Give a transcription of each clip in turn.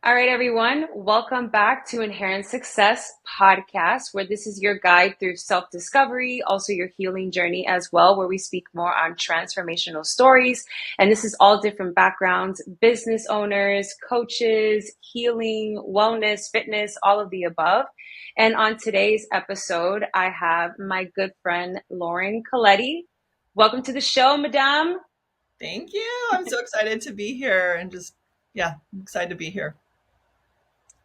All right, everyone. Welcome back to Inherent Success podcast, where this is your guide through self discovery, also your healing journey as well, where we speak more on transformational stories. And this is all different backgrounds, business owners, coaches, healing, wellness, fitness, all of the above. And on today's episode, I have my good friend, Lauren Colletti. Welcome to the show, Madame. Thank you. I'm so excited to be here and I'm excited to be here.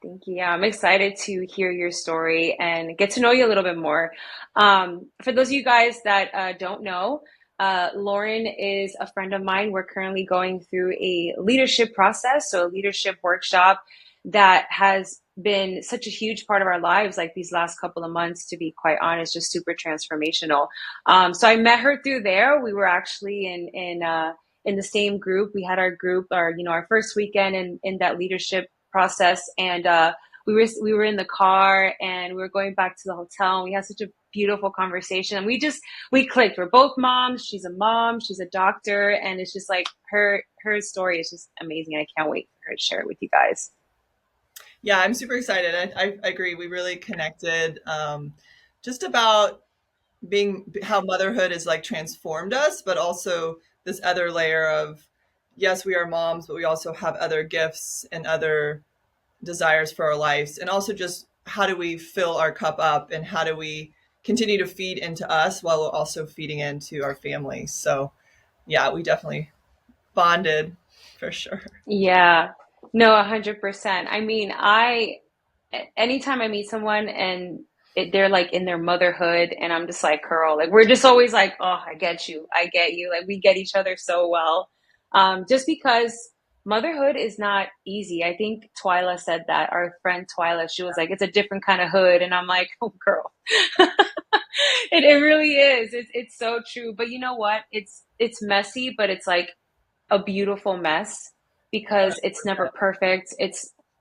Thank you. Yeah, I'm excited to hear your story and get to know you a little bit more. For those of you guys that don't know, Lauren is a friend of mine. We're currently going through a leadership process, so a leadership workshop that has been such a huge part of our lives, like these last couple of months, to be quite honest, just super transformational. So I met her through there. We were actually in the same group. We had our group, our first weekend in that leadership process, and we were in the car and we were going back to the hotel, and we had such a beautiful conversation, and we clicked. We're both moms. She's a mom, she's a doctor, and it's just like her story is just amazing. I can't wait for her to share it with you guys. Yeah, I'm super excited. I agree. We really connected just about being how motherhood has like transformed us, but also this other layer of yes, we are moms, but we also have other gifts and other desires for our lives. And also just how do we fill our cup up and how do we continue to feed into us while we're also feeding into our families. So yeah, we definitely bonded for sure. Yeah, no, 100%. I mean, anytime I meet someone and they're like in their motherhood, and I'm just like, girl, like we're just always like, oh, I get you, I get you. Like we get each other so well. Just because motherhood is not easy. I think Twyla said that, our friend Twyla, she was like, it's a different kind of hood, and I'm like, oh, girl, it really is. It's so true. But you know what? It's messy, but it's like a beautiful mess because it's never perfect.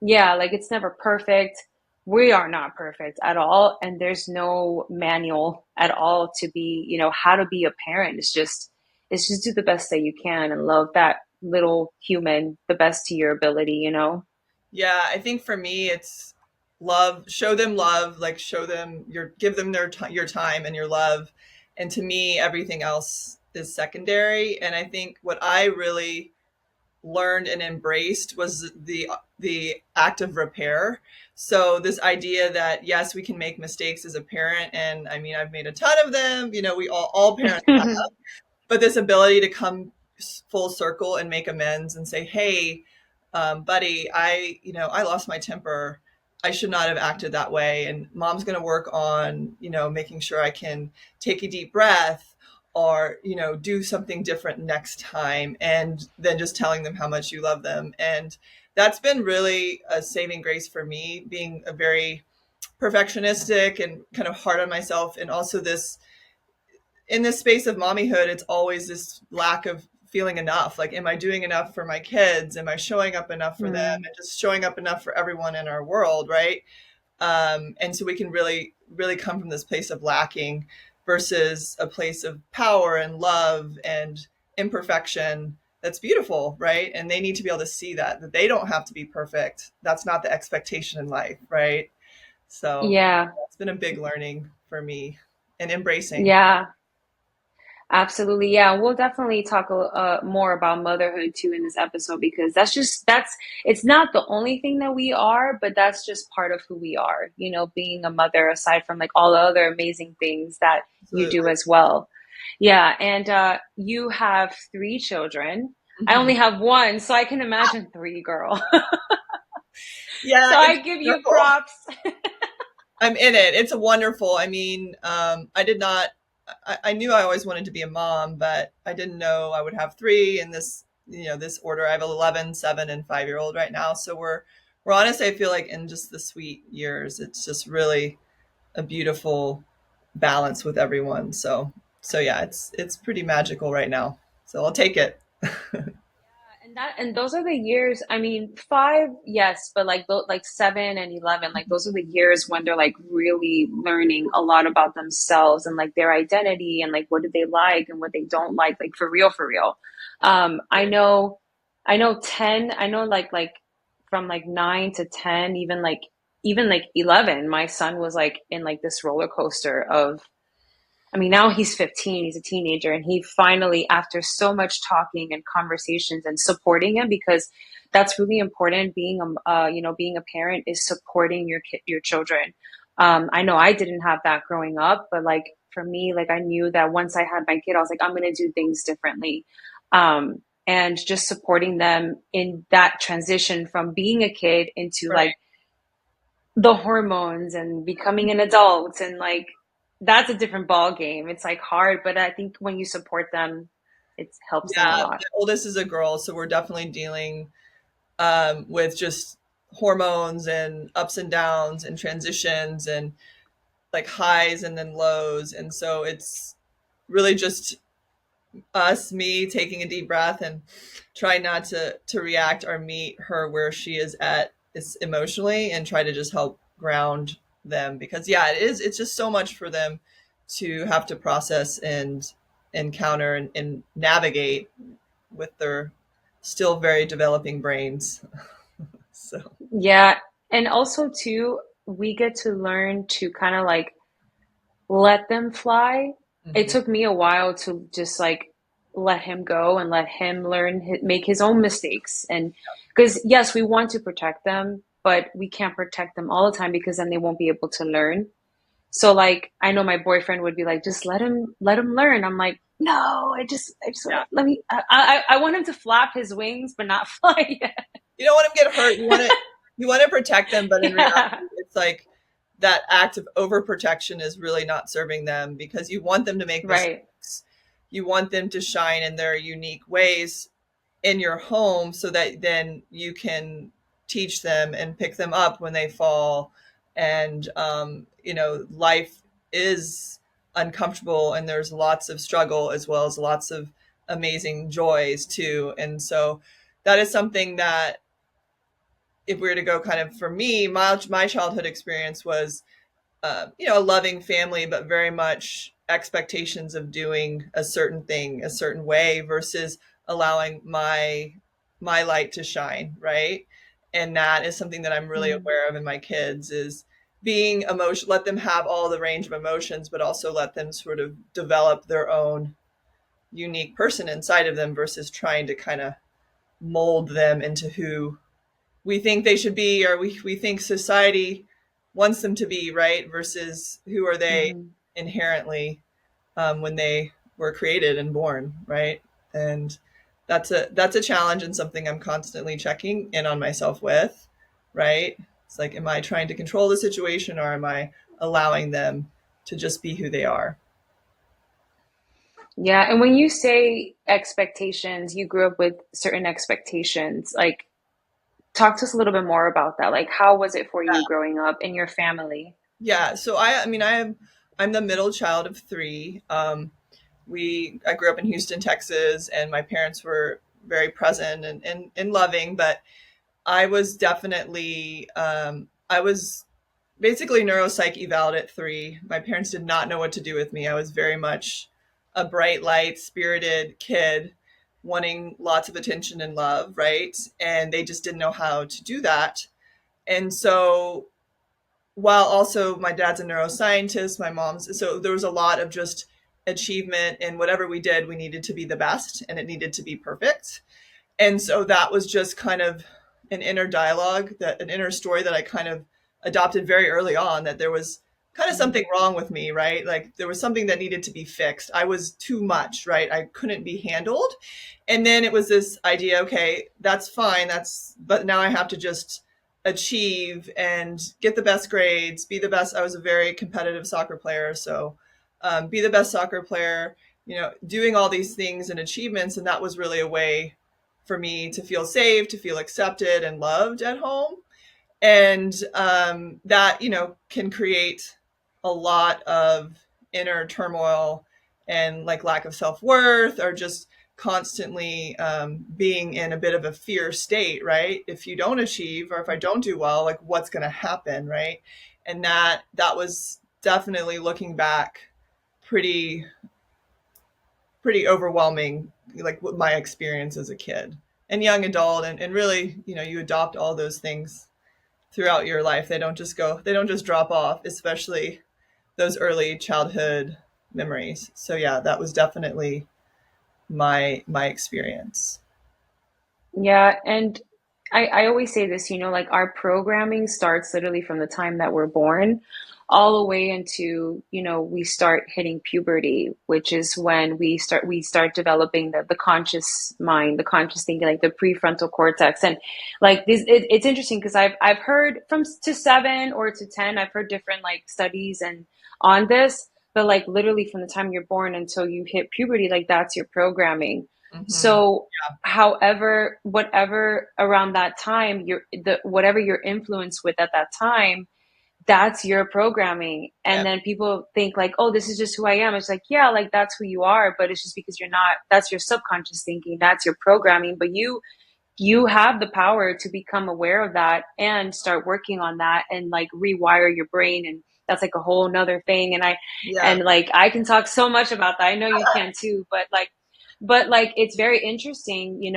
Yeah, like it's never perfect. We are not perfect at all. And there's no manual at all to be, how to be a parent. It's just do the best that you can and love that little human the best to your ability. Yeah, I think for me it's show them love, like show them give them your time and your love. And to me everything else is secondary. And I think what I really learned and embraced was the act of repair. So this idea that yes, we can make mistakes as a parent, and I mean I've made a ton of them. We all parents have, but this ability to come full circle and make amends and say, hey, buddy, I lost my temper. I should not have acted that way. And mom's going to work on, making sure I can take a deep breath or, do something different next time. And then just telling them how much you love them. And that's been really a saving grace for me, being a very perfectionistic and kind of hard on myself. And also in this space of mommyhood, it's always this lack of feeling enough. Like, am I doing enough for my kids? Am I showing up enough for them? Mm. And just showing up enough for everyone in our world, right? And so we can really, really come from this place of lacking versus a place of power and love and imperfection. That's beautiful, right? And they need to be able to see that they don't have to be perfect. That's not the expectation in life, right? So Yeah, it's been a big learning for me and embracing. yeah. Absolutely. Yeah. We'll definitely talk more about motherhood too in this episode, because it's not the only thing that we are, but that's just part of who we are, being a mother, aside from like all the other amazing things that you do Absolutely. as well. Yeah. And you have three children. I Mhm. only have one, so I can imagine three, girl. Yeah, So it's I give you wonderful. props. I'm in it. It's wonderful. I mean, I did not. I knew I always wanted to be a mom, but I didn't know I would have three in this order. I have 11, 7, and 5 year old right now. So we're honestly, I feel like in just the sweet years, it's just really a beautiful balance with everyone. So yeah, it's pretty magical right now. So I'll take it. And those are the years. I mean, five, yes, but like 7 and 11, like those are the years when they're like really learning a lot about themselves and like their identity and like what do they like and what they don't like for real, for real. I know 10. I know like from like 9 to 10, even like 11, my son was like in like this roller coaster of, I mean, now he's 15, he's a teenager, and he finally, after so much talking and conversations and supporting him, because that's really important. Being a parent is supporting your children. I know I didn't have that growing up, but like for me, like I knew that once I had my kid, I was like, I'm gonna do things differently. And just supporting them in that transition from being a kid into Right. like the hormones and becoming an adult, and like that's a different ball game. It's like hard, but I think when you support them, it helps them a Yeah, lot. the oldest is a girl, so we're definitely dealing with just hormones and ups and downs and transitions and like highs and then lows. And so it's really just me taking a deep breath and try not to react or meet her where she is at is emotionally, and try to just help ground them, because yeah, it's just so much for them to have to process and encounter and navigate with their still very developing brains. So Yeah, and also too, we get to learn to kind of like let them fly. It mhm. took me a while to just like let him go and let him make his own mistakes. And because, yes, we want to protect them, but we can't protect them all the time because then they won't be able to learn. So like I know my boyfriend would be like, just let him learn. I'm like, no, I just Yeah, let me I want him to flap his wings but not fly yet. you don't want them to get hurt. You want to protect them, but in Yeah. reality, it's like that act of overprotection is really not serving them, because you want them to make Right. mistakes. You want them to shine in their unique ways in your home, so that then you can teach them and pick them up when they fall. And life is uncomfortable, and there's lots of struggle as well as lots of amazing joys too. And so that is something that, if we were to go kind of, for me, my childhood experience was a loving family, but very much expectations of doing a certain thing a certain way versus allowing my light to shine, right? And that is something that I'm really Mm. aware of in my kids, is being emotion, let them have all the range of emotions, but also let them sort of develop their own unique person inside of them, versus trying to kind of mold them into who we think they should be, or we think society wants them to be, right? Versus who are they Hmm. inherently, when they were created and born, right? And that's a challenge, and something I'm constantly checking in on myself with, right? It's like, am I trying to control the situation, or am I allowing them to just be who they are? Yeah, and when you say expectations, you grew up with certain expectations. Like, talk to us a little bit more about that. Like, how was it for you growing up in your family? Yeah. So I mean, I'm the middle child of three. I grew up in Houston, Texas, and my parents were very present and loving, but I was definitely, I was basically neuropsych eval at three. My parents did not know what to do with me. I was very much a bright light, spirited kid wanting lots of attention and love, right? And they just didn't know how to do that. And so, while also my dad's a neuroscientist, my mom's, so there was a lot of just achievement, and whatever we did, we needed to be the best and it needed to be perfect. And so that was just kind of an inner story that I kind of adopted very early on, that there was kind of something Mm. wrong with me, right? Like there was something that needed to be fixed. I was too much, right? I couldn't be handled. And then it was this idea, okay, that's fine. But now I have to just achieve and get the best grades, be the best. I was a very competitive soccer player. So be the best soccer player, doing all these things and achievements. And that was really a way for me to feel safe, to feel accepted and loved at home. And that, can create a lot of inner turmoil and like lack of self worth, or just constantly being in a bit of a fear state, right? If you don't achieve, or if I don't do well, like what's going to happen, right? And that was definitely, looking back, pretty pretty overwhelming, like what my experience as a kid. and young adult, and really, you adopt all those things throughout your life. They don't just drop off, especially those early childhood memories. So yeah, that was definitely my experience. Yeah, and I always say this, like our programming starts literally from the time that we're born, all the way into, we start hitting puberty, which is when we start developing the conscious mind, the conscious thinking, like the prefrontal cortex. And like this it's interesting because I've heard from to 7 or to 10, I've heard different like studies and on this, but like literally from the time you're born until you hit puberty, like that's your programming. Hmm. So however, whatever around that time whatever you're influenced with at that time, that's your programming. Yeah. And then people think like, oh, this is just who I am. It's like, yeah, like that's who you are, but it's just because you're not, that's your subconscious thinking, that's your programming. But you have the power to become aware of that and start working on that and like rewire your brain. And that's like a whole nother thing. Yeah. And like I can talk so much about that. I know you can too, but like it's very interesting,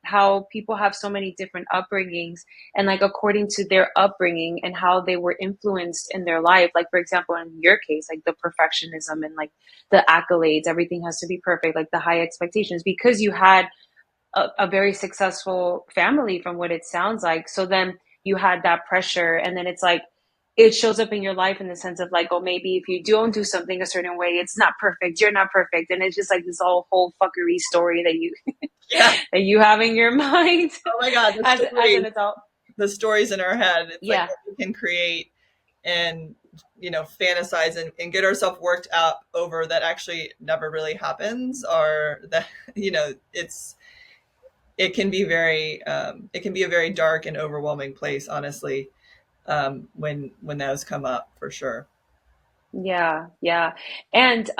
how people have so many different upbringings, and like according to their upbringing and how they were influenced in their life. Like for example, in your case, like the perfectionism and like the accolades, everything has to be perfect, like the high expectations, because you had a very successful family from what it sounds like. So then you had that pressure, and then it's like it shows up in your life in the sense of like, oh, maybe if you don't do something a certain way, it's not perfect. You're not perfect, and it's just like this whole fuckery story that you Yeah. that you have in your mind Oh my God, as an adult. the stories in our head. It's like Yeah. what we can create and fantasize and get ourselves worked up over that actually never really happens, or that it's it can be a very dark and overwhelming place, honestly, when those come up, for sure. Yeah, yeah. And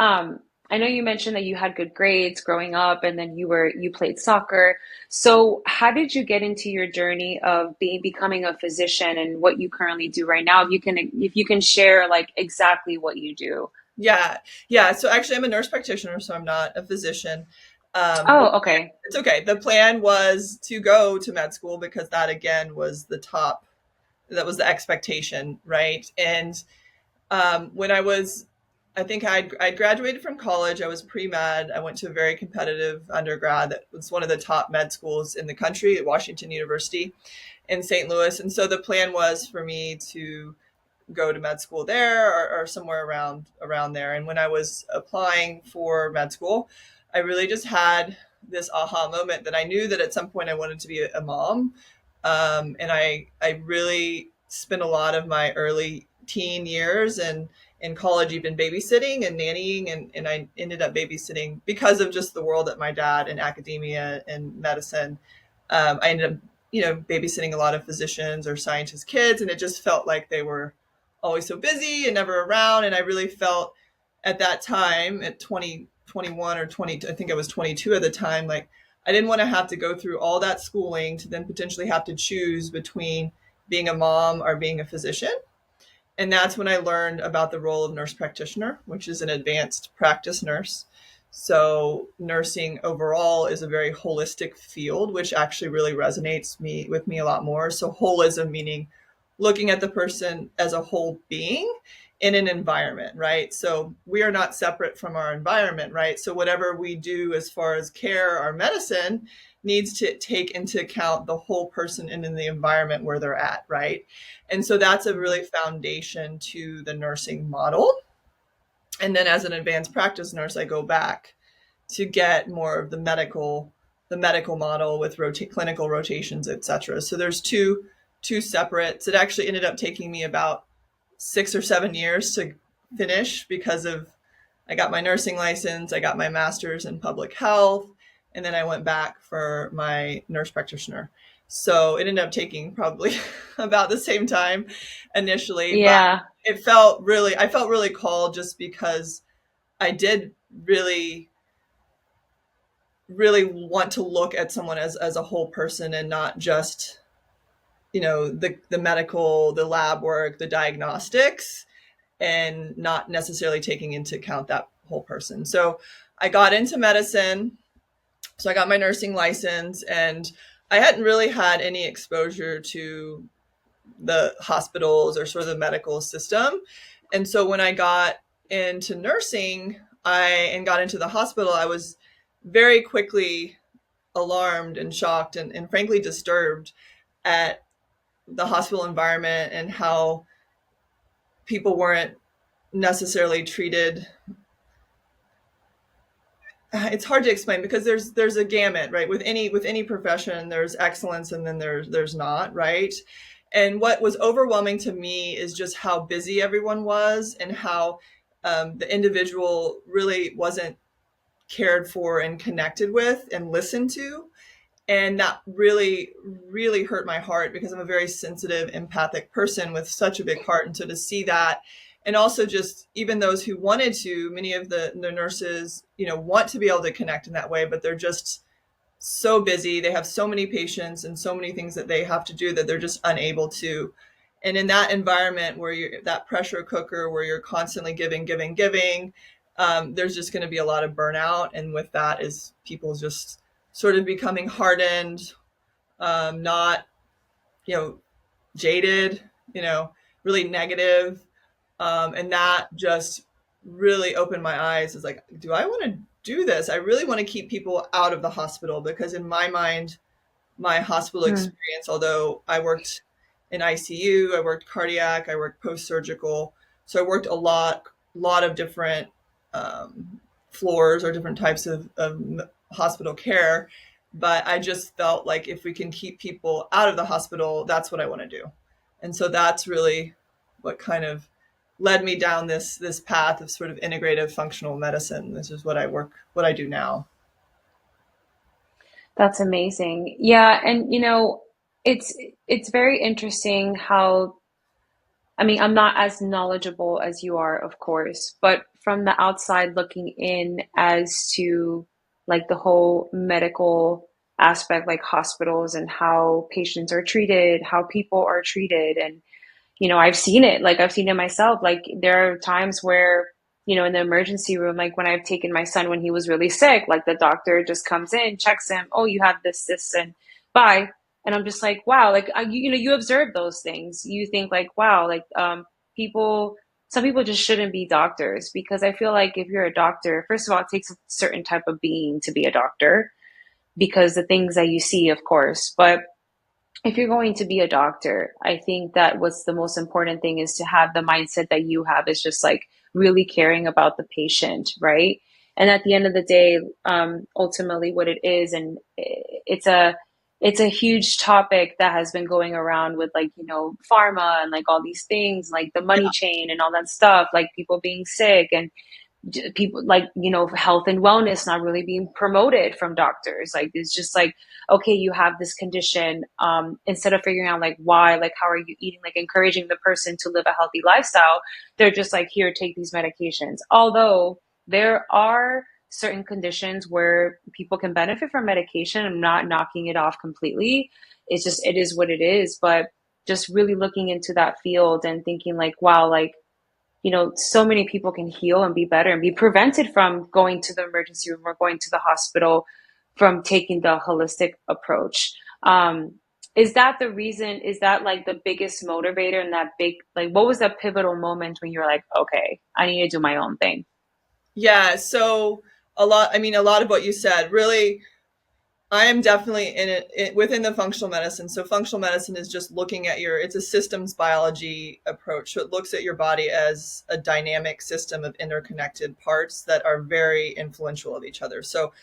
I know you mentioned that you had good grades growing up and then you played soccer. So how did you get into your journey of becoming a physician and what you currently do right now? If you can share like exactly what you do. Yeah, yeah. So actually, I'm a nurse practitioner, so I'm not a physician. Oh, okay. It's okay. The plan was to go to med school because that again was that was the expectation, right? And when I think I graduated from college. I was pre med. I went to a very competitive undergrad that was one of the top med schools in the country at Washington University in St. Louis. And so the plan was for me to go to med school there, or somewhere around there. And when I was applying for med school, I really just had this aha moment that I knew that at some point I wanted to be a mom. And I really spent a lot of my early teen years and in college even babysitting and nannying, and I ended up babysitting because of just the world that my dad in academia and medicine. I ended up babysitting a lot of physicians or scientists kids, and it just felt like they were always so busy and never around. And I really felt at that time at 20, 21 or 20, I think I was 22 at the time, like I didn't want to have to go through all that schooling to then potentially have to choose between being a mom or being a physician. And that's when I learned about the role of nurse practitioner, which is an advanced practice nurse. So nursing overall is a very holistic field, which actually really resonates with me a lot more. So holism meaning looking at the person as a whole being in an environment, right? So we are not separate from our environment, right? So whatever we do as far as care or medicine needs to take into account the whole person and in the environment where they're at, right? And so that's a really foundation to the nursing model. And then as an advanced practice nurse, I go back to get more of the medical model with clinical rotations, etc. So there's two separates. It actually ended up taking me about 6 or 7 years to finish because of I got my nursing license, I got my master's in public health, and then I went back for my nurse practitioner. So it ended up taking probably about the same time initially, but Yeah. I felt really called just because I did really really want to look at someone as a whole person and not just the medical, the lab work, the diagnostics, and not necessarily taking into account that whole person. So I got into medicine. So I got my nursing license, and I hadn't really had any exposure to the hospitals or sort of the medical system. And so when I got into nursing, I and got into the hospital, I was very quickly alarmed and shocked and frankly disturbed at the hospital environment and how people weren't necessarily treated. It's hard to explain because there's a gamut, right? With any profession, there's excellence and then there's not, right? And what was overwhelming to me is just how busy everyone was and how the individual really wasn't cared for and connected with and listened to. And that really hurt my heart because I'm a very sensitive, empathic person with such a big heart. And so to see that, and also just even those who wanted to, many of the nurses, want to be able to connect in that way, but they're just so busy. They have so many patients and so many things that they have to do that they're just unable to. And in that environment where you're that pressure cooker, where you're constantly giving, there's just going to be a lot of burnout. And with that is people just sort of becoming hardened, not, you know, jaded, really negative. And that just really opened my eyes. It's like, do I want to do this? I really want to keep people out of the hospital because in my mind, my hospital Hmm. experience, although I worked in ICU, I worked cardiac, I worked post-surgical. So I worked a lot of different floors or different types of hospital care. But I just felt like if we can keep people out of the hospital, that's what I want to do. And so that's really what kind of led me down this path of sort of integrative functional medicine. This is what I do now. That's amazing. Yeah, and it's it's very interesting how I mean, I'm not as knowledgeable as you are, of course, but from the outside looking in as to like the whole medical aspect, like hospitals and how patients are treated, how people are treated. And, I've seen it, like I've seen it myself. Like there are times where, in the emergency room, like when I've taken my son when he was really sick, like the doctor just comes in, checks him, oh, you have this, and bye. And I'm just like, wow, like you observe those things. You think like, wow, like people, some people just shouldn't be doctors because I feel like if you're a doctor, first of all, it takes a certain type of being to be a doctor because the things that you see, of course, but if you're going to be a doctor, I think that what's the most important thing is to have the mindset that you have is just like really caring about the patient, right? And at the end of the day, ultimately, what it is, and it's a huge topic that has been going around with like pharma and like all these things, like the money chain and all that stuff, like people being sick and people like health and wellness not really being promoted from doctors. Like it's just like, okay, you have this condition, instead of figuring out like why, like how are you eating, like encouraging the person to live a healthy lifestyle, they're just like, here, take these medications. Although there are certain conditions where people can benefit from medication. I'm not knocking it off completely. It's just, it is what it is. But just really looking into that field and thinking like, wow, like so many people can heal and be better and be prevented from going to the emergency room or going to the hospital from taking the holistic approach. Is that the reason? Is that like the biggest motivator and that big, like, what was that pivotal moment when you're like, okay, I need to do my own thing? Yeah, so a lot of what you said really, I am definitely within the functional medicine. So functional medicine is just looking at it's a systems biology approach. So it looks at your body as a dynamic system of interconnected parts that are very influential of each other. So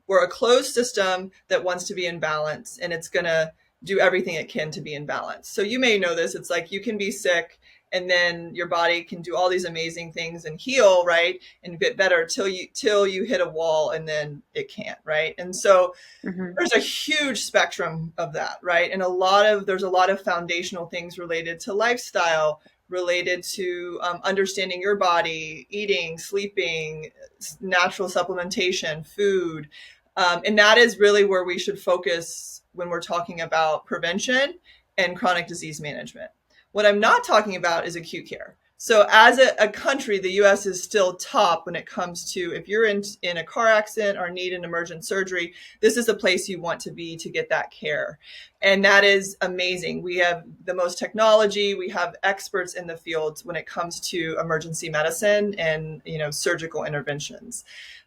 we're a closed system that wants to be in balance and it's going to do everything it can to be in balance. So you may know this. It's like you can be sick and then your body can do all these amazing things and heal, right? And get better till you hit a wall and then it can't, right? And so Hmm. there's a huge spectrum of that, right? And there's a lot of foundational things related to lifestyle, related to understanding your body, eating, sleeping, natural supplementation, food. And that is really where we should focus when we're talking about prevention and chronic disease management. What I'm not talking about is acute care. So as a country, the US is still top when it comes to if you're in a car accident or need an emergent surgery, this is the place you want to be to get that care. And that is amazing. We have the most technology, we have experts in the field when it comes to emergency medicine and, surgical interventions.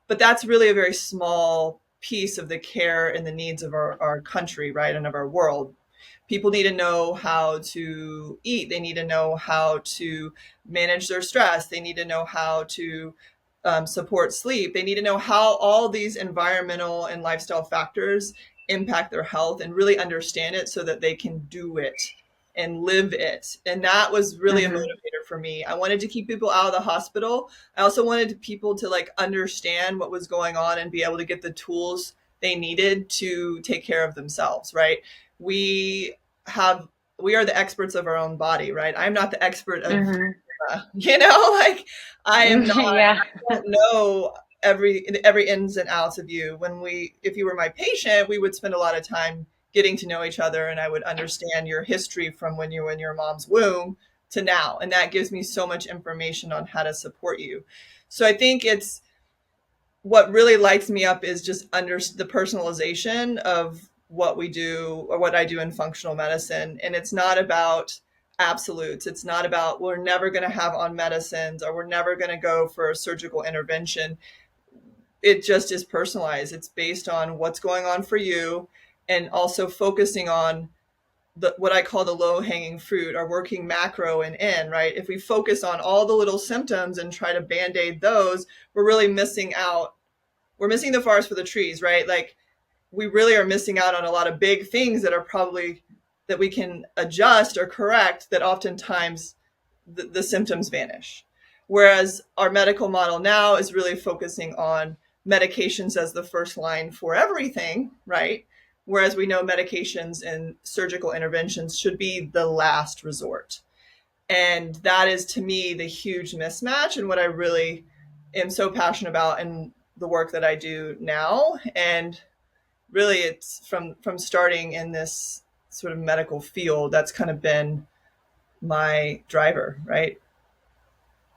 But that's really a very small piece of the care and the needs of our country, right, and of our world. People need to know how to eat. They need to know how to manage their stress. They need to know how to support sleep. They need to know how all these environmental and lifestyle factors impact their health and really understand it so that they can do it and live it. And that was really a Mm-hmm. motivator for me. I wanted to keep people out of the hospital. I also wanted people to like understand what was going on and be able to get the tools they needed to take care of themselves, right? We have we are the experts of our own body, right? I'm not the expert of Mm-hmm. like I am not, Yeah. I don't know every ins and outs of you. If you were my patient, we would spend a lot of time getting to know each other, and I would understand your history from when you were in your mom's womb to now, and that gives me so much information on how to support you. So I think it's what really lights me up is just under the personalization of what we do or what I do in functional medicine. And it's not about absolutes. It's not about we're never going to have on medicines or we're never going to go for a surgical intervention. It just is personalized. It's based on what's going on for you and also focusing on what I call the low hanging fruit or working macro and in, right? If we focus on all the little symptoms and try to band aid those, we're really missing out. We're missing the forest for the trees, right? Like we really are missing out on a lot of big things that are probably that we can adjust or correct that oftentimes the symptoms vanish. Whereas our medical model now is really focusing on medications as the first line for everything, right? Whereas we know medications and surgical interventions should be the last resort. And that is to me the huge mismatch and what I really am so passionate about in the work that I do now. And really it's from starting in this sort of medical field that's kind of been my driver, right?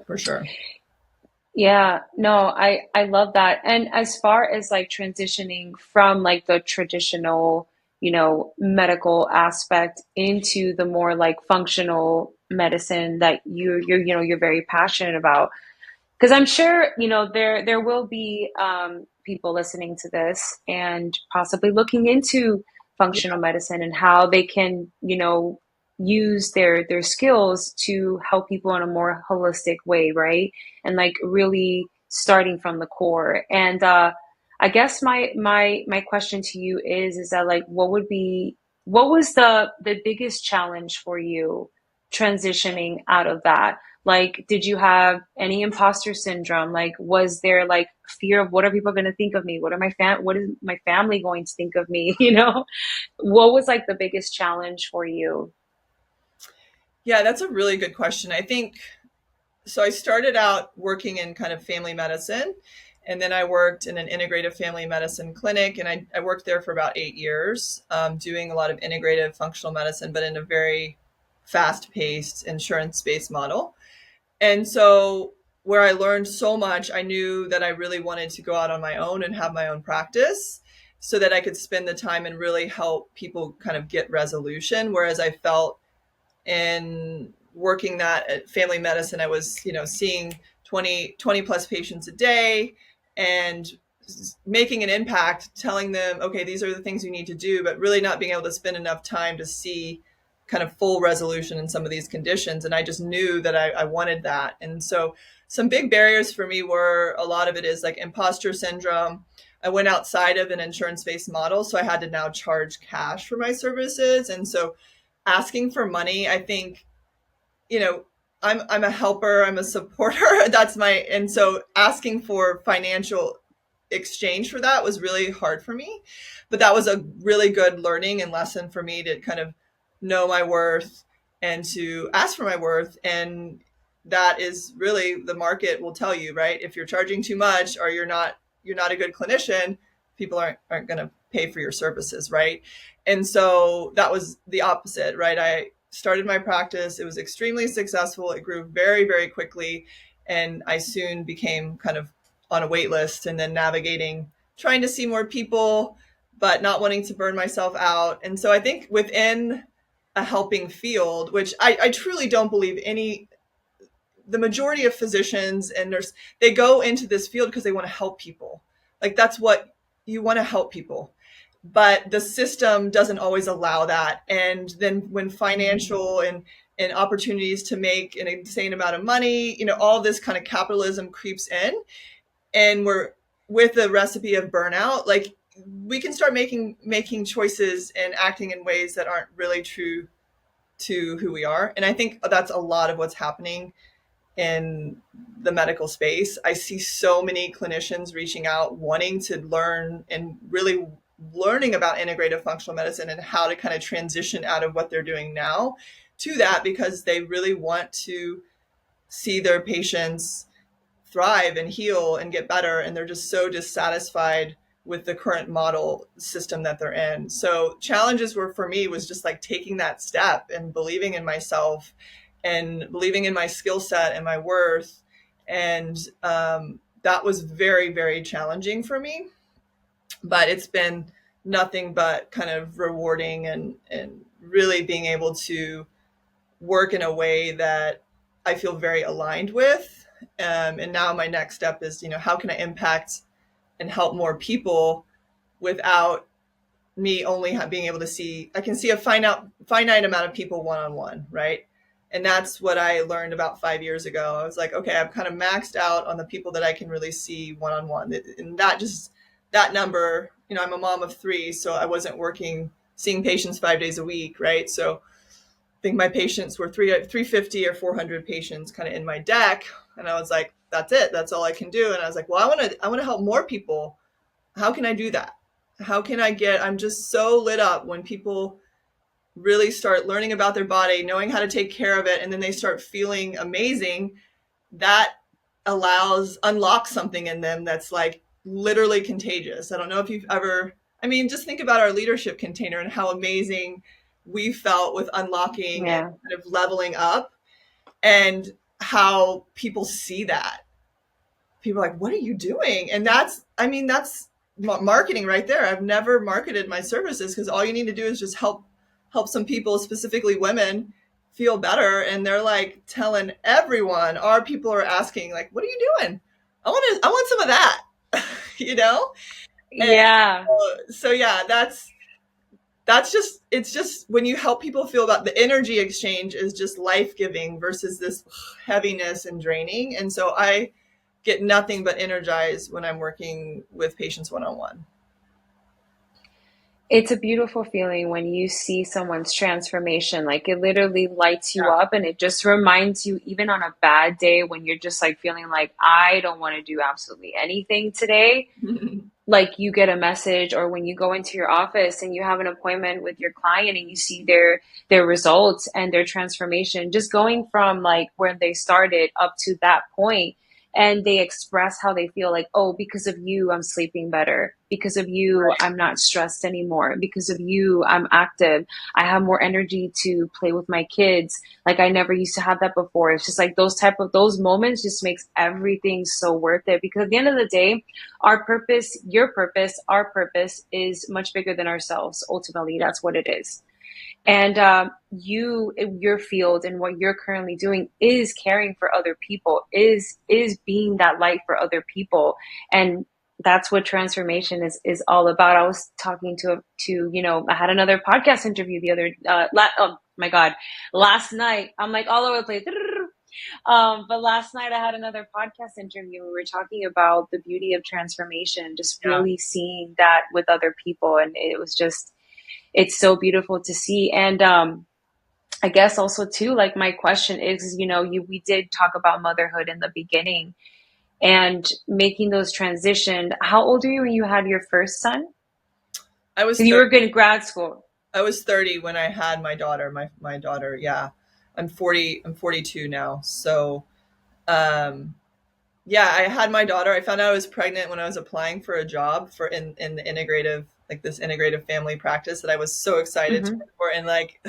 For sure. Yeah, no, I love that. And as far as like transitioning from like the traditional, medical aspect into the more like functional medicine that you're very passionate about. Because I'm sure, there will be people listening to this and possibly looking into Yeah. functional medicine and how they can, use their skills to help people in a more holistic way, right? And like really starting from the core. And I guess my question to you is that like what was the biggest challenge for you transitioning out of that? Like, did you have any imposter syndrome? Like, was there like fear of what are people going to think of me? What is my family going to think of me? What was like the biggest challenge for you? Yeah, that's a really good question. I think so. I started out working in kind of family medicine, and then I worked in an integrative family medicine clinic, and I worked there for about 8 years, doing a lot of integrative functional medicine, but in a very fast paced insurance based model. And so, where I learned so much, I knew that I really wanted to go out on my own and have my own practice so that I could spend the time and really help people kind of get resolution. Whereas I felt in working that at family medicine, I was, seeing 20 plus patients a day and making an impact, telling them, okay, these are the things you need to do, but really not being able to spend enough time to see kind of full resolution in some of these conditions. And I just knew that I wanted that. And so some big barriers for me were a lot of it is like imposter syndrome. I went outside of an insurance based model. So I had to now charge cash for my services. And so asking for money, I think, you know, I'm a helper, I'm a supporter. That's my and so asking for financial exchange for that was really hard for me. But that was a really good learning and lesson for me to kind of know my worth and to ask for my worth. And that is really the market will tell you, right? If you're charging too much or you're not a good clinician, people aren't going to pay for your services, right? And so that was the opposite, right? started my practice. It was extremely successful. It grew very, very quickly. And I soon became kind of on a wait list and then navigating, trying to see more people, but not wanting to burn myself out. And so I think within a helping field, which I truly don't believe the majority of physicians and nurses, they go into this field because they want to help people. Like that's what you want to help people. But the system doesn't always allow that. And then when financial and opportunities to make an insane amount of money, all this kind of capitalism creeps in, and we're with the recipe of burnout, like we can start making choices and acting in ways that aren't really true to who we are. And I think that's a lot of what's happening in the medical space. I see so many clinicians reaching out, wanting to learn and really learning about integrative functional medicine and how to kind of transition out of what they're doing now to that, because they really want to see their patients thrive and heal and get better. And they're just so dissatisfied with the current model system that they're in. So challenges were for me was just like taking that step and believing in myself and believing in my skill set and my worth. And that was very, very challenging for me. But it's been nothing but kind of rewarding and really being able to work in a way that I feel very aligned with. And now my next step is, how can I impact and help more people without me only being able to see, I can see a finite amount of people one-on-one, right? And that's what I learned about 5 years ago. I was like, okay, I'm kind of maxed out on the people that I can really see one-on-one. And that number, I'm a mom of 3, so I wasn't seeing patients 5 days a week, right? So I think my patients were 350 or 400 patients kind of in my deck. And I was like, that's it. That's all I can do. And I was like, well, I want to help more people. How can I do that? I'm just so lit up when people really start learning about their body, knowing how to take care of it, and then they start feeling amazing. That unlocks something in them that's like literally contagious. I don't know if you've ever, just think about our leadership container and how amazing we felt with unlocking and Yeah. kind of leveling up, and how people see that. People are like, what are you doing? And that's marketing right there. I've never marketed my services because all you need to do is just help some people, specifically women, feel better. And they're like telling everyone, our people are asking like, what are you doing? I want some of that, you know? And Yeah. so yeah, it's just when you help people feel about the energy exchange is just life-giving versus this heaviness and draining. And so I get nothing but energized when I'm working with patients one-on-one. It's a beautiful feeling when you see someone's transformation. Like it literally lights you up and it just reminds you, even on a bad day when you're just like feeling like, I don't want to do absolutely anything today. Yeah. Like you get a message, or when you go into your office and you have an appointment with your client and you see their results and their transformation, just going from like where they started up to that point, and they express how they feel, like, oh, because of you I'm sleeping better, because of you Right. I'm not stressed anymore, because of you I'm active, I have more energy to play with my kids, like I never used to have that before. It's just like those moments just makes everything so worth it, because at the end of the day, our purpose, your purpose, our purpose is much bigger than ourselves. Ultimately, Yeah. that's what it is. And your field and what you're currently doing is caring for other people, is being that light for other people, and that's what transformation is all about. I was talking to I had another podcast interview the other oh my god, last night. I'm like all over the place. But last night I had another podcast interview. We were talking about the beauty of transformation, just Yeah. really seeing that with other people. And it's so beautiful to see. And I guess also too, like my question is, we did talk about motherhood in the beginning and making those transition. How old were you when you had your first son? I was Because you were 30. good in grad school. I was 30 when I had my daughter. My daughter, yeah. I'm 40. I'm 42 now. So, um, yeah, I had my daughter. I found out I was pregnant when I was applying for a job in the integrative like this integrative family practice that I was so excited to Hmm. work for. And like,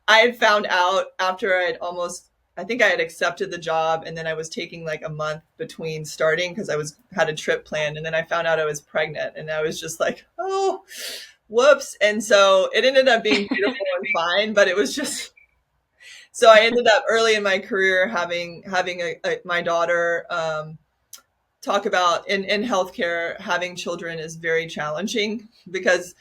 I had found out after I think I had accepted the job, and then I was taking like a month between starting because had a trip planned, and then I found out I was pregnant, and I was just like, oh, whoops. And so it ended up being beautiful and fine, but it was just, so I ended up early in my career having my daughter. Talk about in healthcare, having children is very challenging because,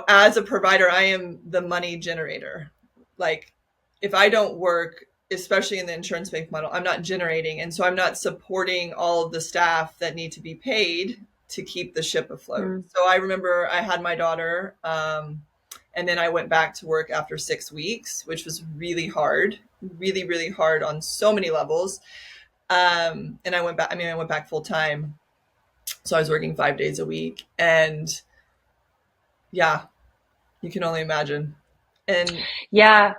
as a provider, I am the money generator. Like, if I don't work, especially in the insurance bank model, I'm not generating. And so I'm not supporting all of the staff that need to be paid to keep the ship afloat. Mm. So I remember I had my daughter, and then I went back to work after 6 weeks, which was really hard, really, really hard on so many levels. And I went back full time. So I was working 5 days a week. And yeah, you can only imagine. And Yeah.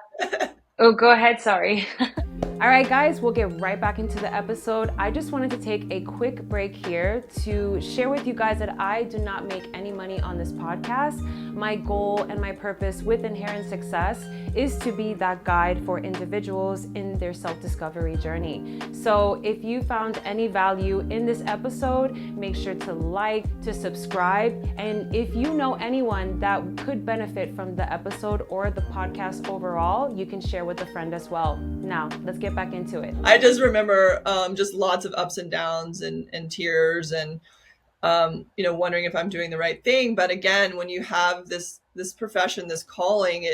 Oh, go ahead. Sorry. All right, guys, we'll get right back into the episode. I just wanted to take a quick break here to share with you guys that I do not make any money on this podcast. My goal and my purpose with Inherent Success is to be that guide for individuals in their self-discovery journey. So if you found any value in this episode, make sure to like, to subscribe. And if you know anyone that could benefit from the episode or the podcast overall, you can share with a friend as well. Now, let's get back into it. I just remember just lots of ups and downs and tears and wondering if I'm doing the right thing. But again, when you have this profession, this calling,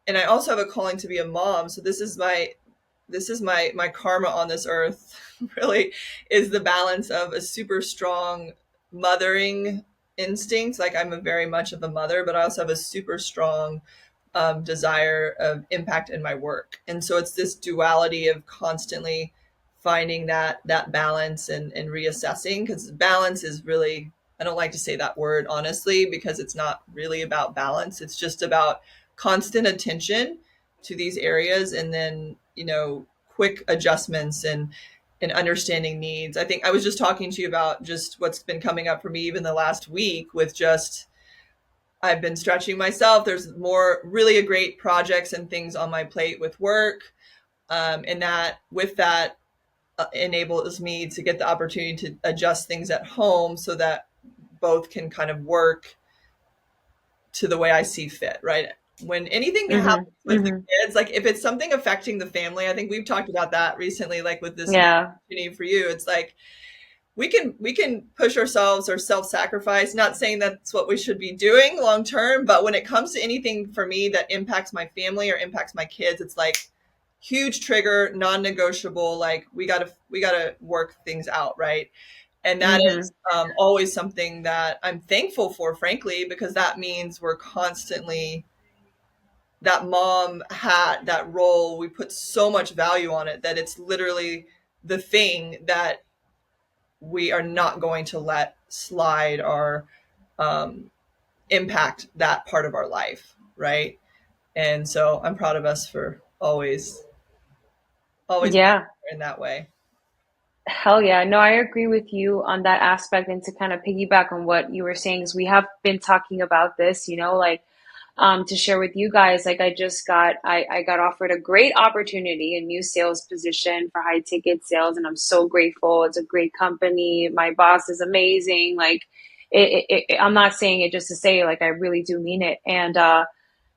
and I also have a calling to be a mom. So this is my karma on this earth. Really, is the balance of a super strong mothering instinct. Like, I'm a very much of a mother, but I also have a super strong desire of impact in my work. And so it's this duality of constantly finding that balance and reassessing, because balance is really, I don't like to say that word, honestly, because it's not really about balance. It's just about constant attention to these areas, and then, quick adjustments and understanding needs. I think I was just talking to you about just what's been coming up for me even the last week with just, I've been stretching myself. There's more really great projects and things on my plate with work. And that enables me to get the opportunity to adjust things at home so that both can kind of work to the way I see fit, right? When anything happens Mm-hmm. with the Mm-hmm. kids, like if it's something affecting the family, I think we've talked about that recently, like with this Yeah. opportunity for you, it's like, we can push ourselves or self-sacrifice, not saying that's what we should be doing long term, but when it comes to anything for me that impacts my family or impacts my kids, it's like huge trigger, non-negotiable. Like, we gotta work things out, right? And that Mm-hmm. is always something that I'm thankful for, frankly, because that means we're constantly, that mom hat, that role, we put so much value on it that it's literally the thing that we are not going to let slide or um, impact that part of our life, right? And so I'm proud of us for always being Yeah. in that way. Hell yeah. No, I agree with you on that aspect. And to kind of piggyback on what you were saying, is we have been talking about this, like to share with you guys, like I got offered a great opportunity, a new sales position for high ticket sales, and I'm so grateful. It's a great company. My boss is amazing. Like I'm not saying it just to say it, like I really do mean it. And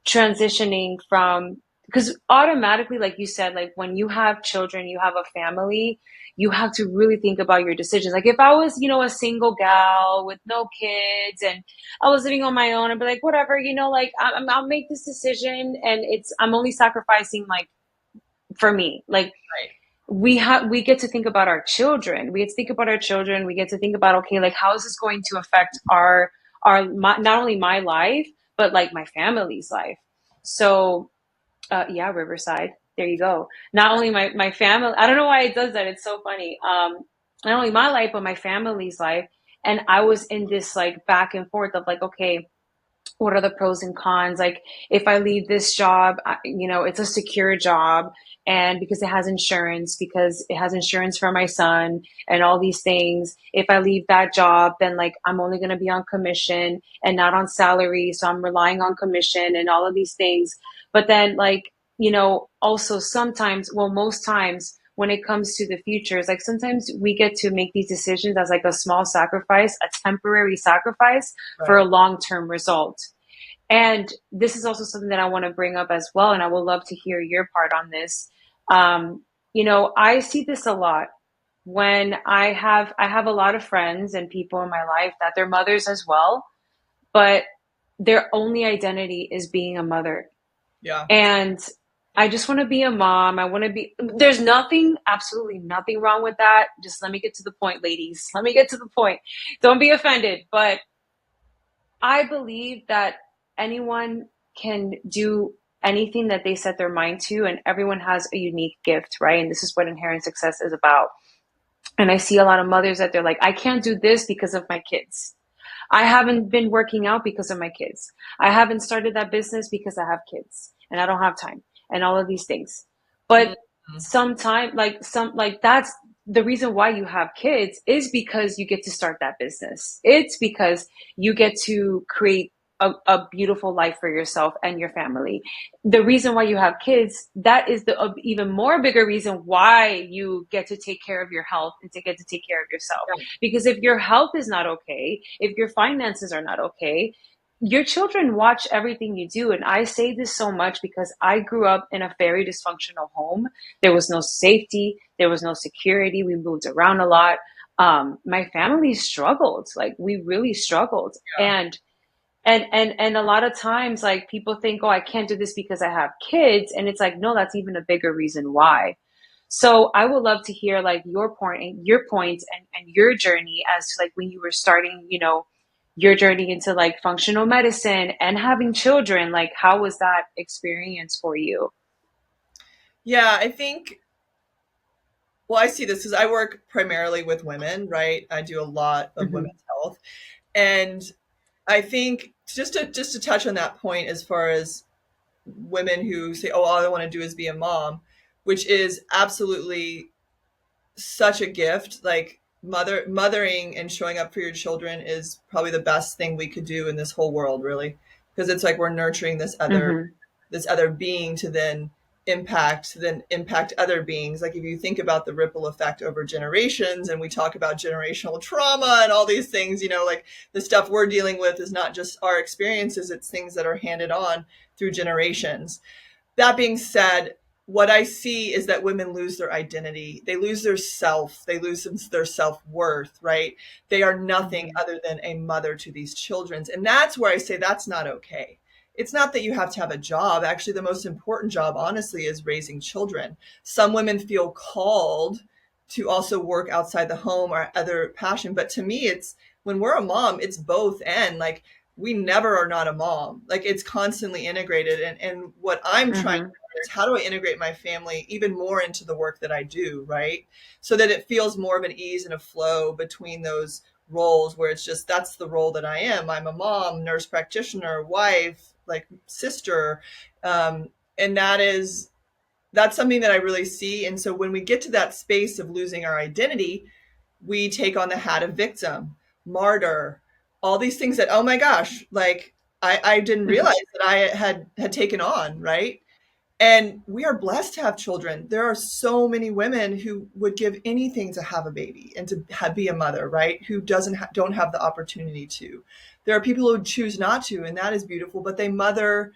transitioning from, because automatically, like you said, like when you have children, you have a family, you have to really think about your decisions. Like if I was, a single gal with no kids and I was living on my own, I'd be like, whatever, like I'll make this decision, and I'm only sacrificing like for me. Like Right. we get to think about our children. We get to think about our children. We get to think about, okay, like how is this going to affect not only my life, but like my family's life. So yeah, Riverside. There you go. Not only my family, I don't know why it does that. It's so funny. Not only my life, but my family's life. And I was in this like back and forth of like, okay, what are the pros and cons? Like, if I leave this job, it's a secure job, and because it has insurance for my son and all these things. If I leave that job, then like I'm only going to be on commission and not on salary. So I'm relying on commission and all of these things. But then, like, also sometimes, well, most times, when it comes to the future, it's like sometimes we get to make these decisions as like a small sacrifice, a temporary sacrifice for a Right. long-term result. And this is also something that I want to bring up as well, and I would love to hear your part on this. I see this a lot when I have a lot of friends and people in my life that they're mothers as well, but their only identity is being a mother. Yeah. And I just want to be a mom. There's nothing, absolutely nothing wrong with that. Just let me get to the point, ladies. Let me get to the point. Don't be offended. But I believe that anyone can do anything that they set their mind to, and everyone has a unique gift, right? And this is what inherent success is about. And I see a lot of mothers that they're like, I can't do this because of my kids. I haven't been working out because of my kids. I haven't started that business because I have kids and I don't have time and all of these things. But Mhm. sometimes, that's the reason why you have kids is because you get to start that business. It's because you get to create a beautiful life for yourself and your family. The reason why you have kids, that is the even more bigger reason why you get to take care of your health and to get to take care of yourself. Yeah. Because if your health is not okay, if your finances are not okay, your children watch everything you do. And I say this so much because I grew up in a very dysfunctional home. There was no safety, there was no security. We moved around a lot. My family struggled. Like, we really struggled. Yeah. And a lot of times, like, people think, oh, I can't do this because I have kids. And it's like, no, that's even a bigger reason why. So I would love to hear like your point and your journey as to like when you were starting, your journey into like functional medicine and having children. Like, how was that experience for you? Yeah, I think, well, I see this because I work primarily with women, right? I do a lot of Hmm. women's health. And I think just to touch on that point as far as women who say, "Oh, all I want to do is be a mom," which is absolutely such a gift. Like, mothering and showing up for your children is probably the best thing we could do in this whole world, really, because it's like we're nurturing Hmm. this other being to then impact other beings. Like, if you think about the ripple effect over generations, and we talk about generational trauma and all these things, like the stuff we're dealing with is not just our experiences, it's things that are handed on through generations. That being said, what I see is that women lose their identity. They lose their self. They lose their self worth, right? They are nothing Hmm. other than a mother to these children. And that's where I say that's not okay. It's not that you have to have a job. Actually, the most important job, honestly, is raising children. Some women feel called to also work outside the home or other passion. But to me, it's when we're a mom, it's both and. Like, we never are not a mom. Like, it's constantly integrated. And what I'm trying to Hmm. learn is how do I integrate my family even more into the work that I do, right? So that it feels more of an ease and a flow between those roles where it's just that's the role that I am. I'm a mom, nurse practitioner, wife, like sister. And that's something that I really see. And so when we get to that space of losing our identity, we take on the hat of victim, martyr, all these things that, oh my gosh, like I didn't realize that I had taken on, right? And we are blessed to have children. There are so many women who would give anything to have a baby and to be a mother, right? Who don't have the opportunity to. There are people who choose not to, and that is beautiful. But they mother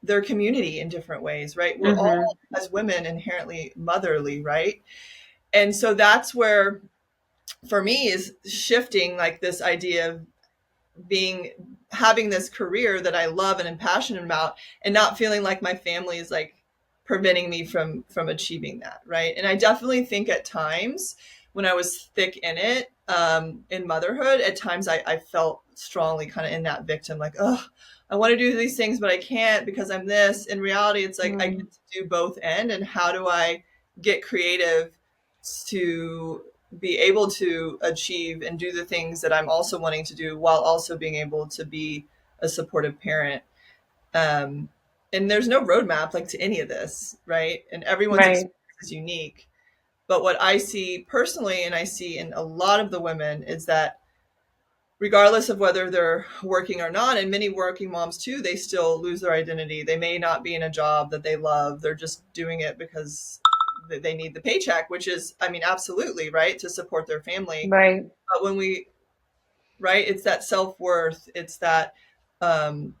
their community in different ways, right? We're Hmm. all as women inherently motherly, right? And so that's where for me is shifting, like this idea of being having this career that I love and am passionate about, and not feeling like my family is like preventing me from achieving that, right? And I definitely think at times when I was thick in it, in motherhood, at times I felt strongly kind of in that victim, like, oh, I want to do these things but I can't because I'm this. In reality, it's like I get Hmm. to do both end, and how do I get creative to be able to achieve and do the things that I'm also wanting to do while also being able to be a supportive parent. Um, and there's no roadmap like to any of this, right? And everyone's Right. experience is unique. But what I see personally, and I see in a lot of the women, is that regardless of whether they're working or not, and many working moms too, they still lose their identity. They may not be in a job that they love. They're just doing it because they need the paycheck, which is, I mean, absolutely right, to support their family. Right. But when we, right, it's that self-worth, it's that um,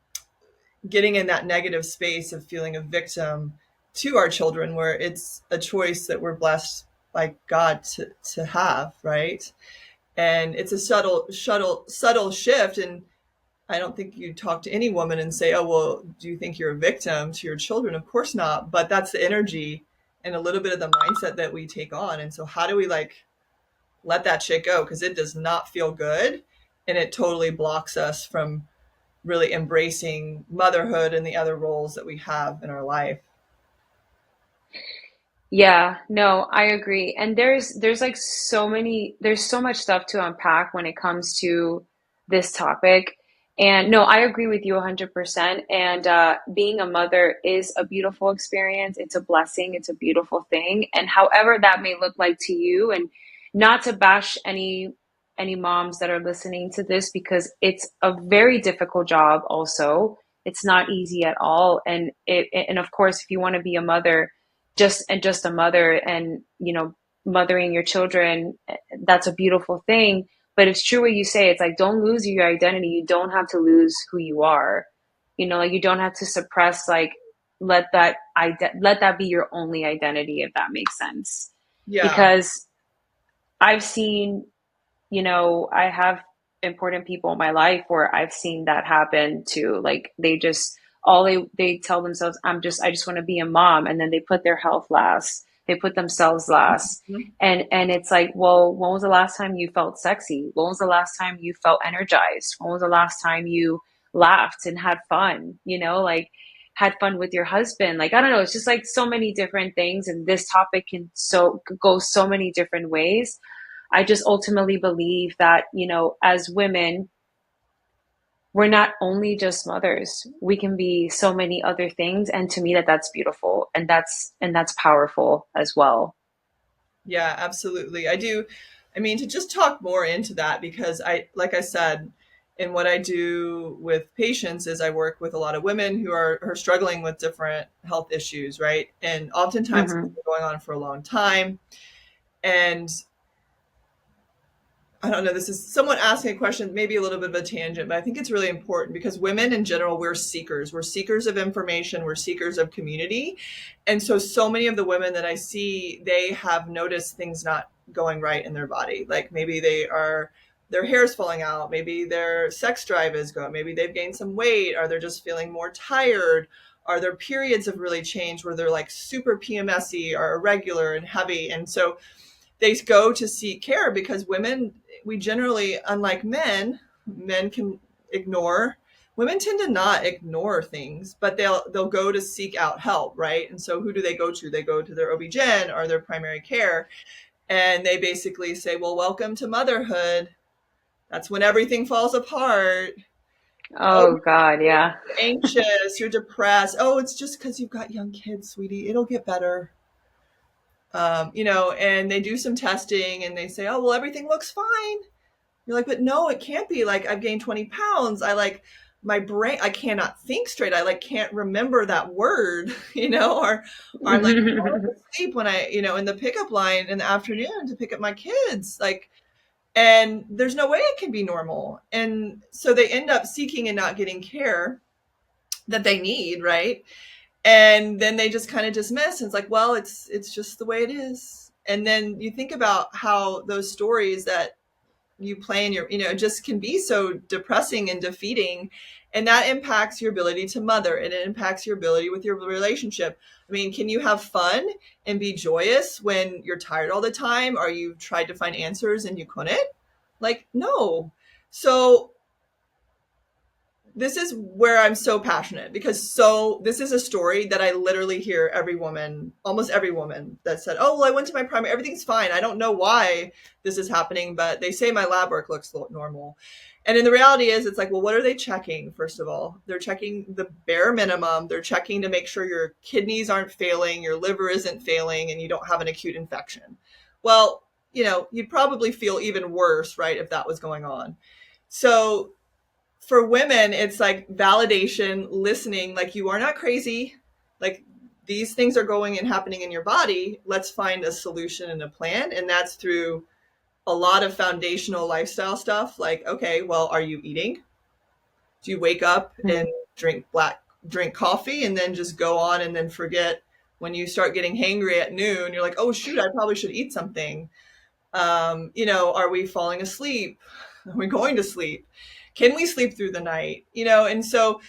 getting in that negative space of feeling a victim to our children, where it's a choice that we're blessed by God to have, right? And it's a subtle shift. And I don't think you talk to any woman and say, oh, well, do you think you're a victim to your children? Of course not. But that's the energy and a little bit of the mindset that we take on. And so how do we like let that shit go? Because it does not feel good. And it totally blocks us from really embracing motherhood and the other roles that we have in our life. Yeah, no, I agree. And there's like there's so much stuff to unpack when it comes to this topic. And no, I agree with you 100%. And being a mother is a beautiful experience. It's a blessing. It's a beautiful thing. And however that may look like to you, and not to bash any moms that are listening to this, because it's a very difficult job also. It's not easy at all. And of course, if you want to be a mother, just a mother, and mothering your children, that's a beautiful thing. But it's true what you say. It's like, don't lose your identity. You don't have to lose who you are. Like, you don't have to suppress, like, let that be your only identity, if that makes sense. Yeah. Because I've seen, I have important people in my life where I've seen that happen too. Like, they just all they tell themselves, I just want to be a mom, and then they put their health last. They put themselves last. And it's like, well, when was the last time you felt sexy? When was the last time you felt energized? When was the last time you laughed and had fun? Like, had fun with your husband. Like, I don't know, it's just like so many different things, and this topic can could go so many different ways. I just ultimately believe that, as women, we're not only just mothers. We can be so many other things. And to me, that's beautiful, and that's powerful as well. Yeah, absolutely. I do. I mean, to just talk more into that, because like I said, in what I do with patients is I work with a lot of women who are struggling with different health issues, right? And oftentimes it's Hmm. been going on for a long time. And I don't know, this is someone asking a question, maybe a little bit of a tangent, but I think it's really important because women in general, we're seekers. We're seekers of information. We're seekers of community. And so many of the women that I see, they have noticed things not going right in their body. Like maybe their hair is falling out. Maybe their sex drive is going. Maybe they've gained some weight, or they're just feeling more tired. Or their periods have really changed where they're like super PMSy or irregular and heavy. And so they go to seek care because women, we generally, unlike men can ignore. Women tend to not ignore things, but they'll go to seek out help, right? And so who do they go to? They go to their OB-GYN or their primary care, and they basically say, well, welcome to motherhood. That's when everything falls apart. Oh, Oh God, yeah. you're anxious, you're depressed. Oh, it's just because you've got young kids, sweetie. It'll get better. And they do some testing and they say, oh, well, everything looks fine. You're like, but no, it can't be. Like, I've gained 20 pounds. My brain, I cannot think straight. I like can't remember that word, or I'm like falling asleep when in the pickup line in the afternoon to pick up my kids. Like, and there's no way it can be normal. And so they end up seeking and not getting care that they need, right? And then they just kind of dismiss, and it's like, well, it's just the way it is. And then you think about how those stories that you play in your, just can be so depressing and defeating, and that impacts your ability to mother, and it impacts your ability with your relationship. I mean, can you have fun and be joyous when you're tired all the time, or you've tried to find answers and you couldn't? Like, no. So this is where I'm so passionate, because this is a story that I literally hear almost every woman that said, oh, well, I went to my primary, everything's fine. I don't know why this is happening, but they say my lab work looks normal. And in the reality is, it's like, well, what are they checking? First of all, they're checking the bare minimum. They're checking to make sure your kidneys aren't failing, your liver isn't failing, and you don't have an acute infection. Well, you'd probably feel even worse, right, if that was going on. So for women, it's like validation, listening, like, you are not crazy. Like, these things are going and happening in your body. Let's find a solution and a plan. And that's through a lot of foundational lifestyle stuff. Like, okay, well, are you eating? Do you wake up and drink coffee and then just go on and then forget? When you start getting hangry at noon, you're like, oh shoot, I probably should eat something. Are we falling asleep? Are we going to sleep? Can we sleep through the night? And so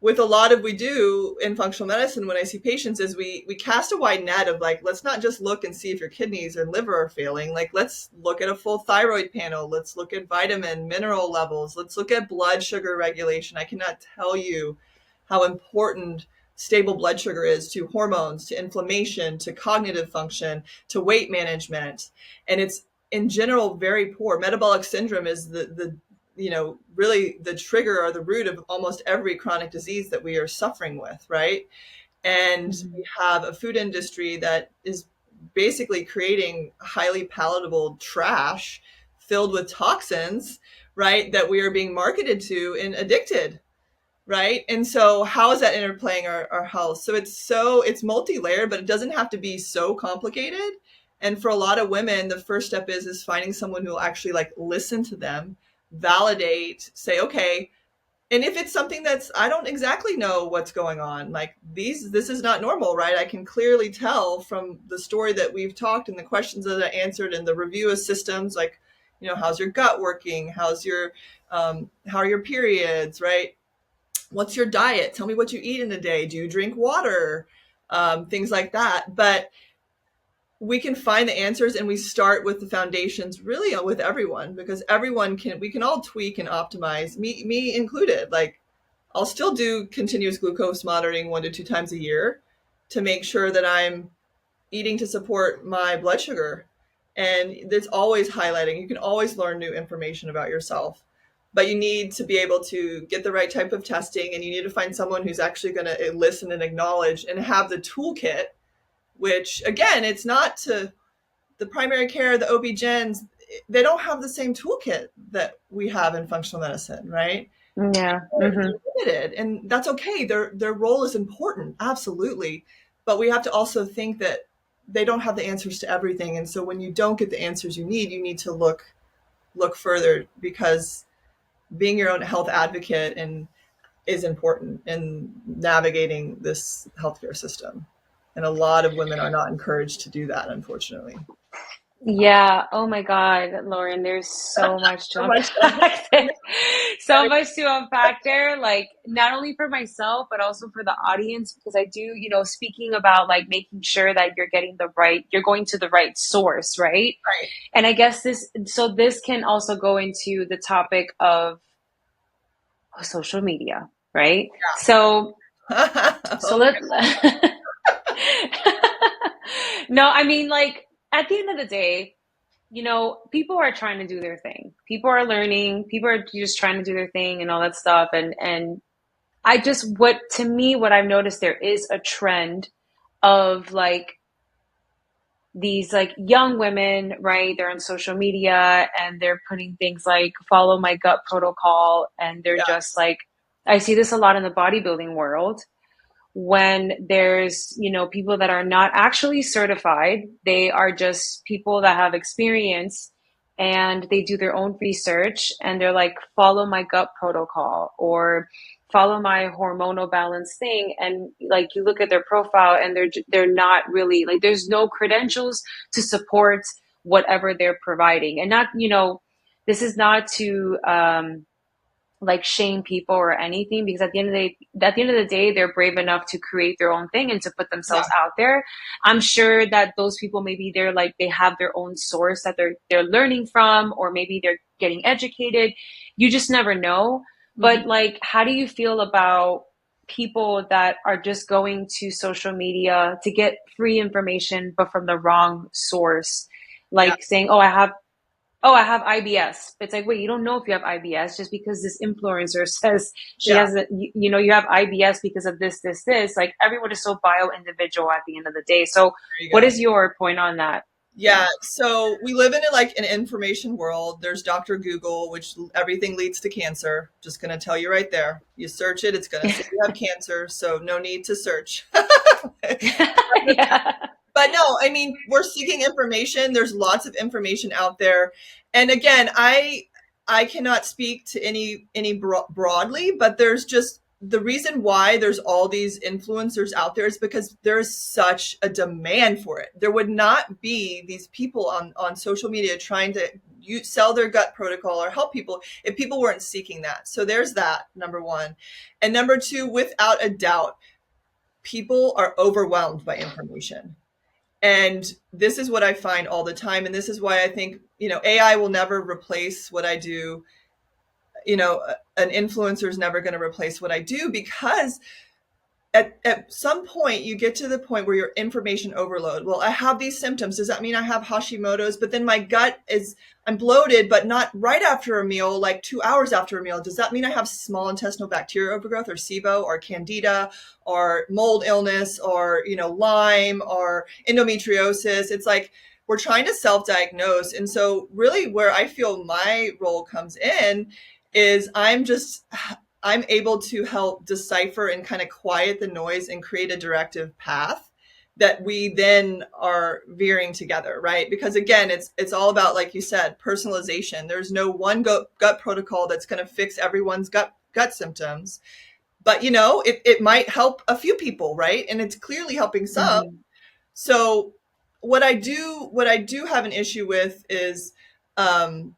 with a lot of we do in functional medicine, when I see patients, is we cast a wide net of like, let's not just look and see if your kidneys and liver are failing. Like, let's look at a full thyroid panel. Let's look at vitamin, mineral levels. Let's look at blood sugar regulation. I cannot tell you how important stable blood sugar is to hormones, to inflammation, to cognitive function, to weight management. And it's in general very poor. Metabolic syndrome is the really the trigger or the root of almost every chronic disease that we are suffering with, right? And we have a food industry that is basically creating highly palatable trash filled with toxins, right, that we are being marketed to and addicted, right? And so how is that interplaying our health? So it's multi-layered, but it doesn't have to be so complicated. And for a lot of women, the first step is finding someone who will actually like listen to them, validate, say, okay. And if it's something that's, I don't exactly know what's going on, like this is not normal, right? I can clearly tell from the story that we've talked and the questions that I answered and the review of systems, like, how's your gut working? How are your periods, right? What's your diet? Tell me what you eat in a day. Do you drink water? Things like that. But we can find the answers, and we start with the foundations really with everyone, because we can all tweak and optimize, me included. Like, I'll still do continuous glucose monitoring 1 to 2 times a year to make sure that I'm eating to support my blood sugar. And it's always highlighting. You can always learn new information about yourself, but you need to be able to get the right type of testing, and you need to find someone who's actually going to listen and acknowledge and have the toolkit, which again, it's not to the primary care, the OB-GYNs, they don't have the same toolkit that we have in functional medicine, right? Yeah. They're limited, and that's okay. Their role is important, absolutely. But we have to also think that they don't have the answers to everything. And so when you don't get the answers you need to look further, because being your own health advocate is important in navigating this healthcare system. And a lot of women are not encouraged to do that, unfortunately. Yeah. Oh my God, Lauren, there's so much to So much. unpack there. So much to unpack there. Like, not only for myself, but also for the audience, because I do, speaking about like making sure that you're going to the right source, right? Right. And I guess this can also go into the topic of social media, right? So Oh, let no, I mean, like, at the end of the day, people are trying to do their thing. People are learning. People are just trying to do their thing and all that stuff. And I just, to me, what I've noticed, there is a trend of like these like young women, right? They're on social media and they're putting things like follow my gut protocol. And they're yeah. just like, I see this a lot in the bodybuilding world when there's, people that are not actually certified. They are just people that have experience, and they do their own research, and they're like, follow my gut protocol or follow my hormonal balance thing. And like, you look at their profile and they're not really like, there's no credentials to support whatever they're providing. And not, this is not to like shame people or anything, because at the end of the day, they're brave enough to create their own thing and to put Yeah. themselves out there. I'm sure that those people, maybe they're like, they have their own source that they're learning from, or maybe they're getting educated. You just never know. Mhm. But like, how do you feel about people that are just going to social media to get free information but from the wrong source, Yeah. like saying, oh, I have oh, I have IBS. It's like, wait, you don't know if you have IBS just because this influencer says she Yeah, has a, you know, you have IBS because of this. Like everyone is so bio individual at the end of the day. So, there you what go. is your point on that? Yeah, Yeah. so we live in like an information world. There's Dr. Google, which everything leads to cancer. Just going to tell you right there. You search it, it's going to say you have cancer, so no need to search. Yeah. But no, I mean, we're seeking information. There's lots of information out there. And again, I cannot speak to broadly, but there's just the reason why there's all these influencers out there is because there's such a demand for it. There would not be these people on social media trying to sell their gut protocol or help people if people weren't seeking that. So there's that, number one. And number two, without a doubt, people are overwhelmed by information. And this is what I find all the time. And this is why I think, AI will never replace what I do. An influencer is never going to replace what I do because at some point you get to the point where you're information overload. Well, I have these symptoms. Does that mean I have Hashimoto's? But then my gut is, I'm bloated, but not right after a meal, like 2 hours after a meal. Does that mean I have small intestinal bacterial overgrowth or SIBO or candida or mold illness or, Lyme or endometriosis? It's like we're trying to self-diagnose. And so really where I feel my role comes in is I'm able to help decipher and kind of quiet the noise and create a directive path that we then are veering together, right? Because again, it's all about, like you said, personalization. There's no one gut protocol that's going to fix everyone's gut symptoms, but it might help a few people, right? And it's clearly helping some. Hmm. So what I do have an issue with is um,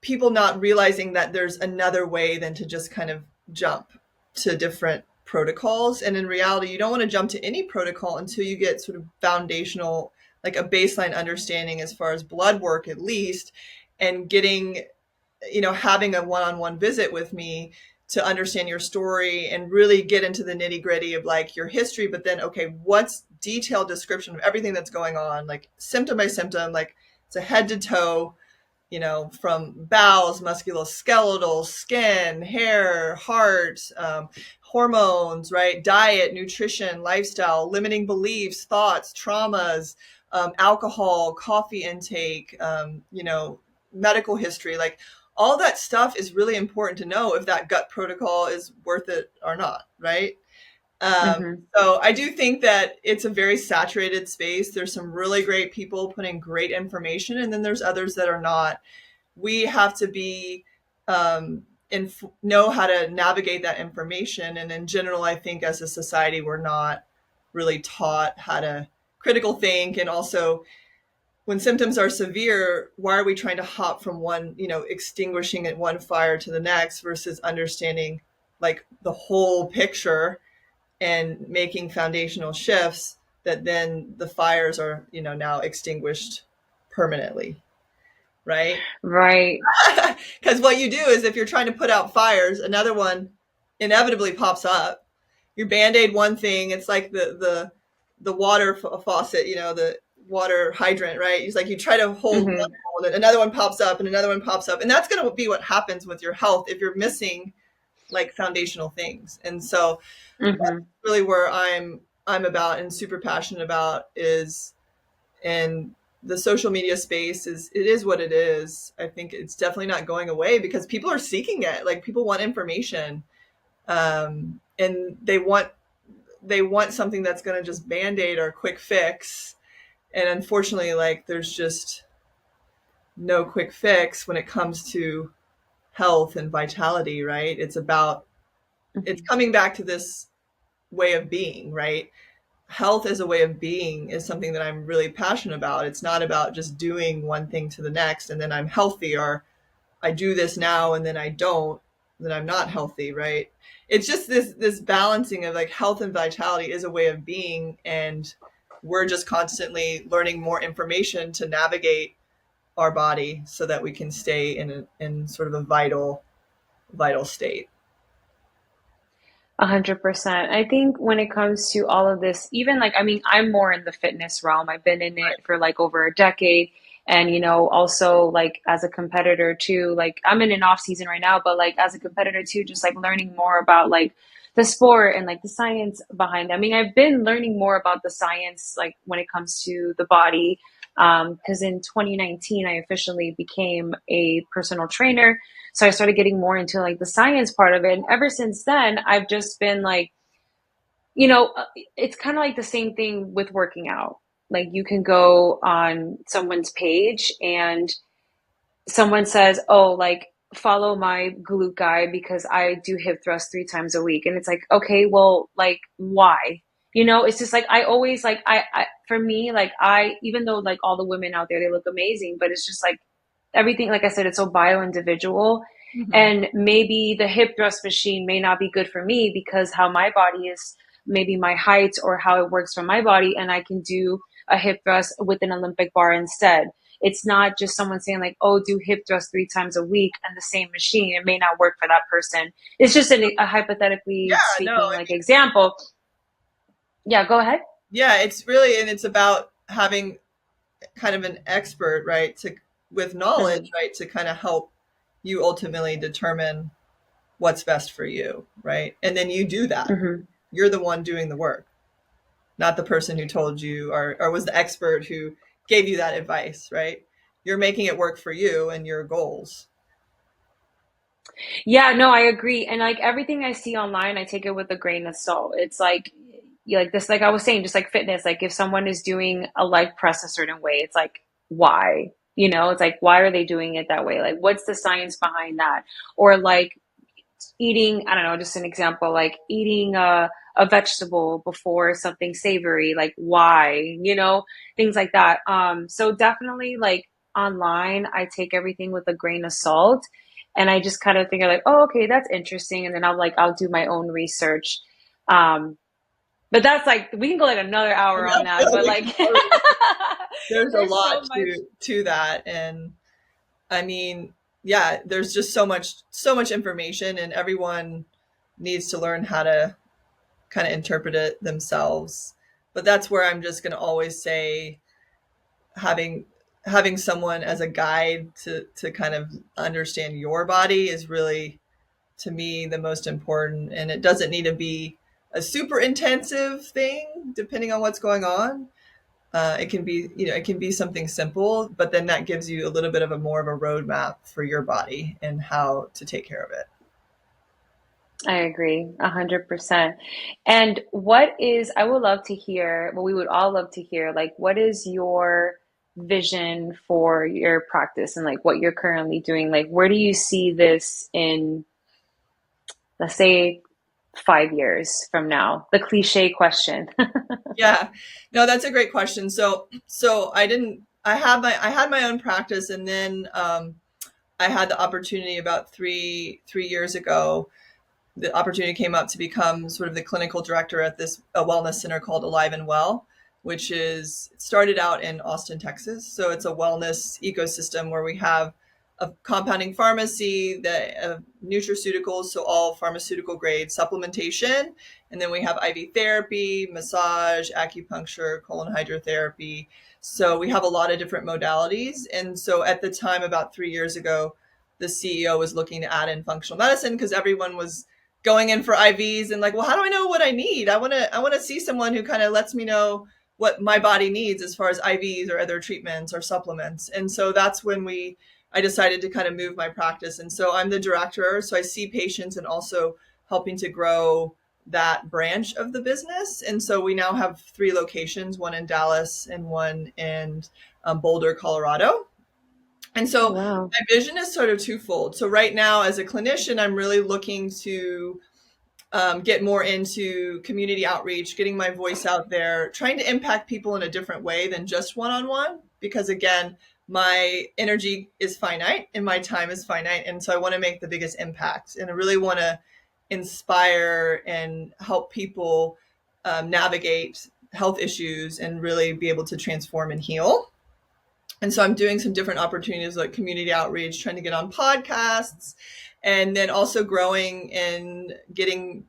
people not realizing that there's another way than to just kind of jump to different protocols. And in reality, you don't want to jump to any protocol until you get sort of foundational, like a baseline understanding as far as blood work, at least, and getting, having a one-on-one visit with me to understand your story and really get into the nitty gritty of like your history. But then, okay, what's detailed description of everything that's going on, like symptom by symptom, like it's a head to toe, from bowels, musculoskeletal, skin, hair, heart, hormones, right? Diet, nutrition, lifestyle, limiting beliefs, thoughts, traumas, alcohol, coffee intake, medical history. Like all that stuff is really important to know if that gut protocol is worth it or not, right? Um, Hmm. so I do think that it's a very saturated space. There's some really great people putting great information, and then there's others that are not. We have to be and know how to navigate that information. And in general, I think as a society, we're not really taught how to critical think. And also, when symptoms are severe, why are we trying to hop from one, extinguishing at one fire to the next versus understanding like the whole picture and making foundational shifts that then the fires are, now extinguished permanently, right? Right. Because what you do is if you're trying to put out fires, another one inevitably pops up. You band-aid one thing, it's like the water faucet, the water hydrant, right? It's like you try to hold one Hmm. hole and another one pops up and another one pops up. And that's going to be what happens with your health if you're missing like foundational things. And so that's Hmm. really where I'm about and super passionate about is, and the social media space is what it is. I think it's definitely not going away because people are seeking it. Like people want information, and they want something that's going to just band-aid or quick fix. And unfortunately, like there's just no quick fix when it comes to health and vitality, right? It's Hmm. coming back to this way of being, right? Health as a way of being is something that I'm really passionate about. It's not about just doing one thing to the next and then I'm healthy, or I do this now and then I don't, then I'm not healthy, right? It's just this balancing of like health and vitality is a way of being, and we're just constantly learning more information to navigate our body so that we can stay in sort of a vital state. 100%. I think when it comes to all of this, even like, I mean, I'm more in the fitness realm. I've been in it for like over a decade. And, also like as a competitor too, like I'm in an off season right now, but like as a competitor too, just like learning more about like the sport and like the science behind it. I mean, I've been learning more about the science, like when it comes to the body. Because in 2019, I officially became a personal trainer. So I started getting more into like the science part of it. And ever since then, I've just been like, it's kind of like the same thing with working out. Like you can go on someone's page and someone says, "Oh, like follow my glute guy because I do hip thrust 3 times a week." And it's like, okay, well, like why? It's just like I always like for me, like I even though like all the women out there they look amazing, but it's just like everything, like I said, it's so bio individual. Mhm. And maybe the hip thrust machine may not be good for me because how my body is, maybe my height or how it works for my body, and I can do a hip thrust with an Olympic bar instead. It's not just someone saying like, "Oh, do hip thrust 3 times a week," and the same machine. It may not work for that person. It's just a hypothetically Yeah, no, speaking, like example. Yeah, go ahead. yeah, it's really, and it's about having kind of an expert, right, to with knowledge, Hmm. right, to kind of help you ultimately determine what's best for you, right? And then you do that. Hmm. You're the one doing the work, not the person who told you or was the expert who gave you that advice, right? You're making it work for you and your goals. Yeah, no, I agree. And like everything I see online, I take it with a grain of salt. It's like, like this, like I was saying, just like fitness, like if someone is doing a leg press a certain way, it's like, why? It's like, why are they doing it that way? Like, what's the science behind that? Or like eating, I don't know, just an example, like eating a vegetable before something savory, like why, things like that. So definitely like online, I take everything with a grain of salt and I just kind of figure like, oh, okay, that's interesting. And then I'll do my own research. Um, but that's like, we can go like another I hour on that, know, but we like, can totally, there's a there's lot so much. to that. And I mean, yeah, there's just so much information, and everyone needs to learn how to kind of interpret it themselves. But that's where I'm just going to always say having having someone as a guide to kind of understand your body is really, to me, the most important. And it doesn't need to be a super intensive thing depending on what's going on. It can be, it can be something simple, but then that gives you a little bit of a more of a roadmap for your body and how to take care of it. I agree 100%. And I would love to hear, well, we would all love to hear, like, what is your vision for your practice and like what you're currently doing? Like, where do you see this in, let's say, 5 years from now? The cliche question. Yeah, no, that's a great question. So I had my own practice, and then I had the opportunity about three years ago. The opportunity came up to become sort of the clinical director at this a wellness center called Alive and Well, which is started out in Austin, Texas. So it's a wellness ecosystem where we have a compounding pharmacy, the nutraceuticals, so all pharmaceutical grade supplementation, and then we have IV therapy, massage, acupuncture, colon hydrotherapy. So we have a lot of different modalities. And so at the time, about 3 years ago, the CEO was looking to add in functional medicine because everyone was going in for IVs and like, well, how do I know what I need? I want to see someone who kind of lets me know what my body needs as far as IVs or other treatments or supplements. And so that's when I decided to kind of move my practice. And so I'm the director, so I see patients and also helping to grow that branch of the business. And so we now have 3 locations, one in Dallas and one in Boulder, Colorado. And Oh, so wow. my vision is sort of twofold. So right now, as a clinician, I'm really looking to get more into community outreach, getting my voice out there, trying to impact people in a different way than just one on one. Because again, my energy is finite and my time is finite. And so I want to make the biggest impact. And I really want to inspire and help people navigate health issues and really be able to transform and heal. And so I'm doing some different opportunities like community outreach, trying to get on podcasts, and then also growing and getting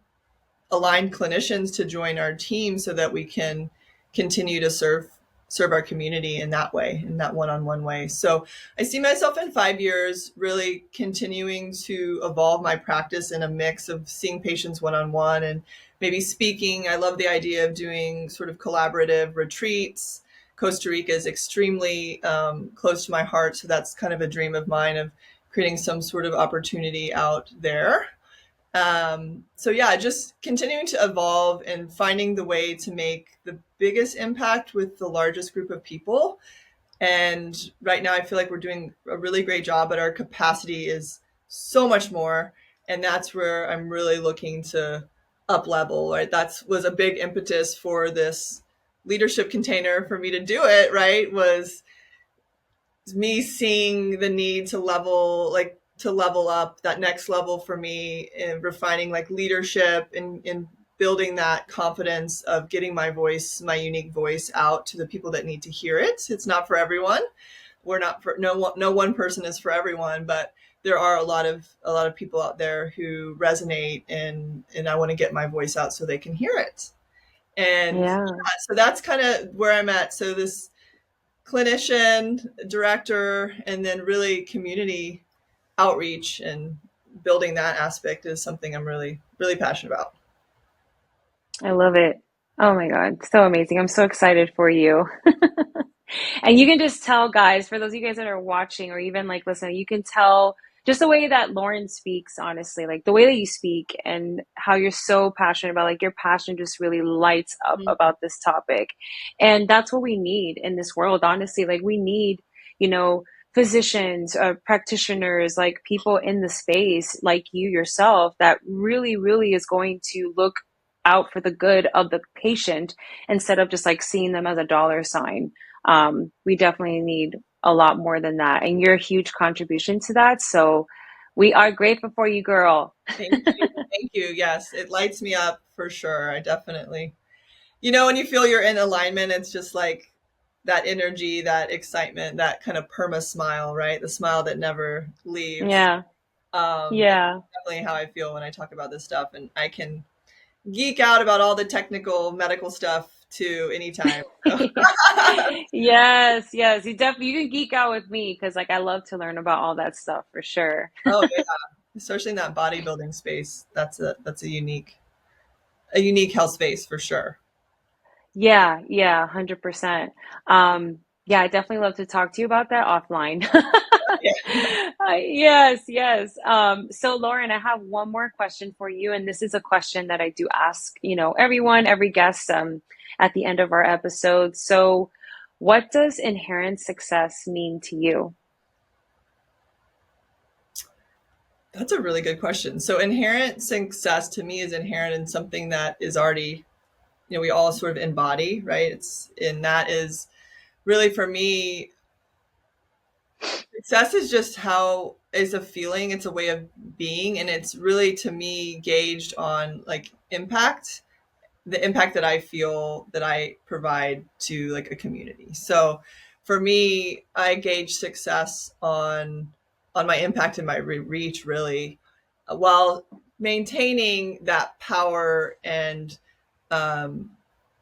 aligned clinicians to join our team so that we can continue to serve serve our community in that way, in that one-on-one way. So I see myself in 5 years really continuing to evolve my practice in a mix of seeing patients one-on-one and maybe speaking. I love the idea of doing sort of collaborative retreats. Costa Rica is extremely close to my heart, so that's kind of a dream of mine of creating some sort of opportunity out there. So yeah, just continuing to evolve and finding the way to make the biggest impact with the largest group of people. And right now I feel like we're doing a really great job, but our capacity is so much more. And that's where I'm really looking to up level, right? That's was a big impetus for this leadership container for me to do it, right? Was me seeing the need to level up that next level for me and refining like leadership and building that confidence of getting my voice, my unique voice out to the people that need to hear it. It's not for everyone. We're not for no one person is for everyone, but there are a lot of people out there who resonate and I want to get my voice out so they can hear it. And Yeah. yeah, so that's kind of where I'm at. So this clinician, director, and then really community outreach and building that aspect is something I'm really, really passionate about. I love it. Oh my God, so amazing. I'm so excited for you. And you can just tell, guys, for those of you guys that are watching or even like listening, you can tell just the way that Lauren speaks, honestly, like the way that you speak and how you're so passionate about, like your passion just really lights up Mhm. about this topic. And that's what we need in this world, honestly. Like we need, you know, physicians, practitioners, like people in the space, like you yourself, that really, really is going to look out for the good of the patient instead of just like seeing them as a dollar sign. We definitely need a lot more than that. And you're a huge contribution to that. So we are grateful for you, girl. Thank you. Thank you. Yes, it lights me up for sure. I definitely, when you feel you're in alignment, it's just like that energy, that excitement, that kind of perma smile, right? The smile that never leaves. Yeah. It's Yeah. definitely how I feel when I talk about this stuff. And I can geek out about all the technical medical stuff too anytime. So. Yes, yes. You can geek out with me because like I love to learn about all that stuff for sure. Oh yeah, especially in that bodybuilding space. That's a unique health space for sure. Yeah, yeah, 100%. Yeah, I definitely love to talk to you about that offline. Yeah. Yes, yes. So Lauren, I have one more question for you, and this is a question that I do ask, everyone, every guest, at the end of our episode. So, what does inherent success mean to you? That's a really good question. So inherent success to me is inherent in something that is already, we all sort of embody, right? And that is really for me, success is just how is a feeling, it's a way of being, and it's really to me gauged on like impact, the impact that I feel that I provide to like a community. So for me, I gauge success on my impact and my reach really, while maintaining that power and um,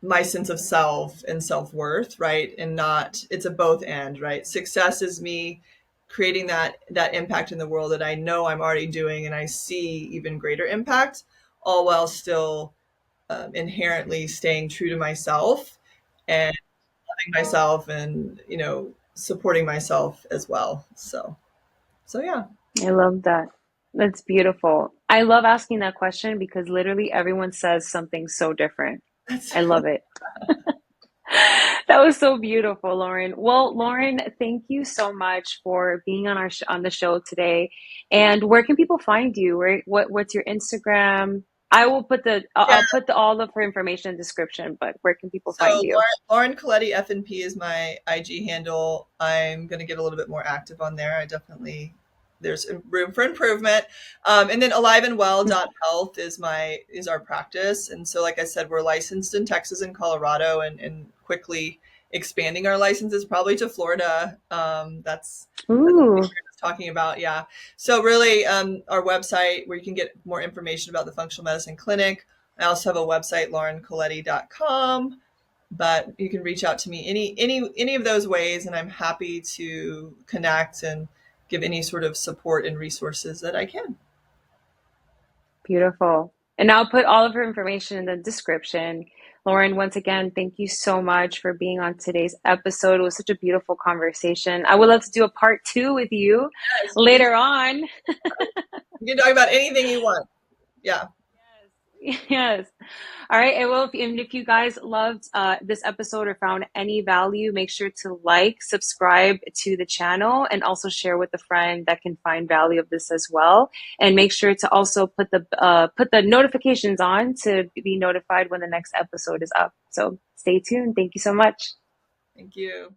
my sense of self and self-worth, right? And not, it's a both and, right? Success is me creating that impact in the world that I know I'm already doing and I see even greater impact, all while still inherently staying true to myself and loving myself and supporting myself as well. So yeah. I love that. That's beautiful. I love asking that question because literally everyone says something so different. That's I love it. That was so beautiful, Lauren. Well, Lauren, thank you so much for being on on the show today. And where can people find you? What's your Instagram? I will put Yeah. I'll put all of her information in the description, but where can people So find you? Lauren Colletti FNP is my IG handle. I'm going to get a little bit more active on there. I definitely there's room for improvement. And then aliveandwell.health is our practice. And so, like I said, we're licensed in Texas and Colorado, and quickly expanding our licenses probably to Florida. That's what Ooh, we're talking about. Yeah. So really, our website where you can get more information about the functional medicine clinic. I also have a website, laurencolletti.com. but you can reach out to me any of those ways, and I'm happy to connect and give any sort of support and resources that I can. Beautiful. And I'll put all of her information in the description. Lauren, once again, thank you so much for being on today's episode. It was such a beautiful conversation. I would love to do a part two with you Yes, please. later on. You can talk about anything you want. Yeah. Yes. Yes. All right. And if you guys loved this episode or found any value, make sure to like, subscribe to the channel, and also share with a friend that can find value of this as well. And make sure to also put the notifications on to be notified when the next episode is up. So stay tuned. Thank you so much. Thank you.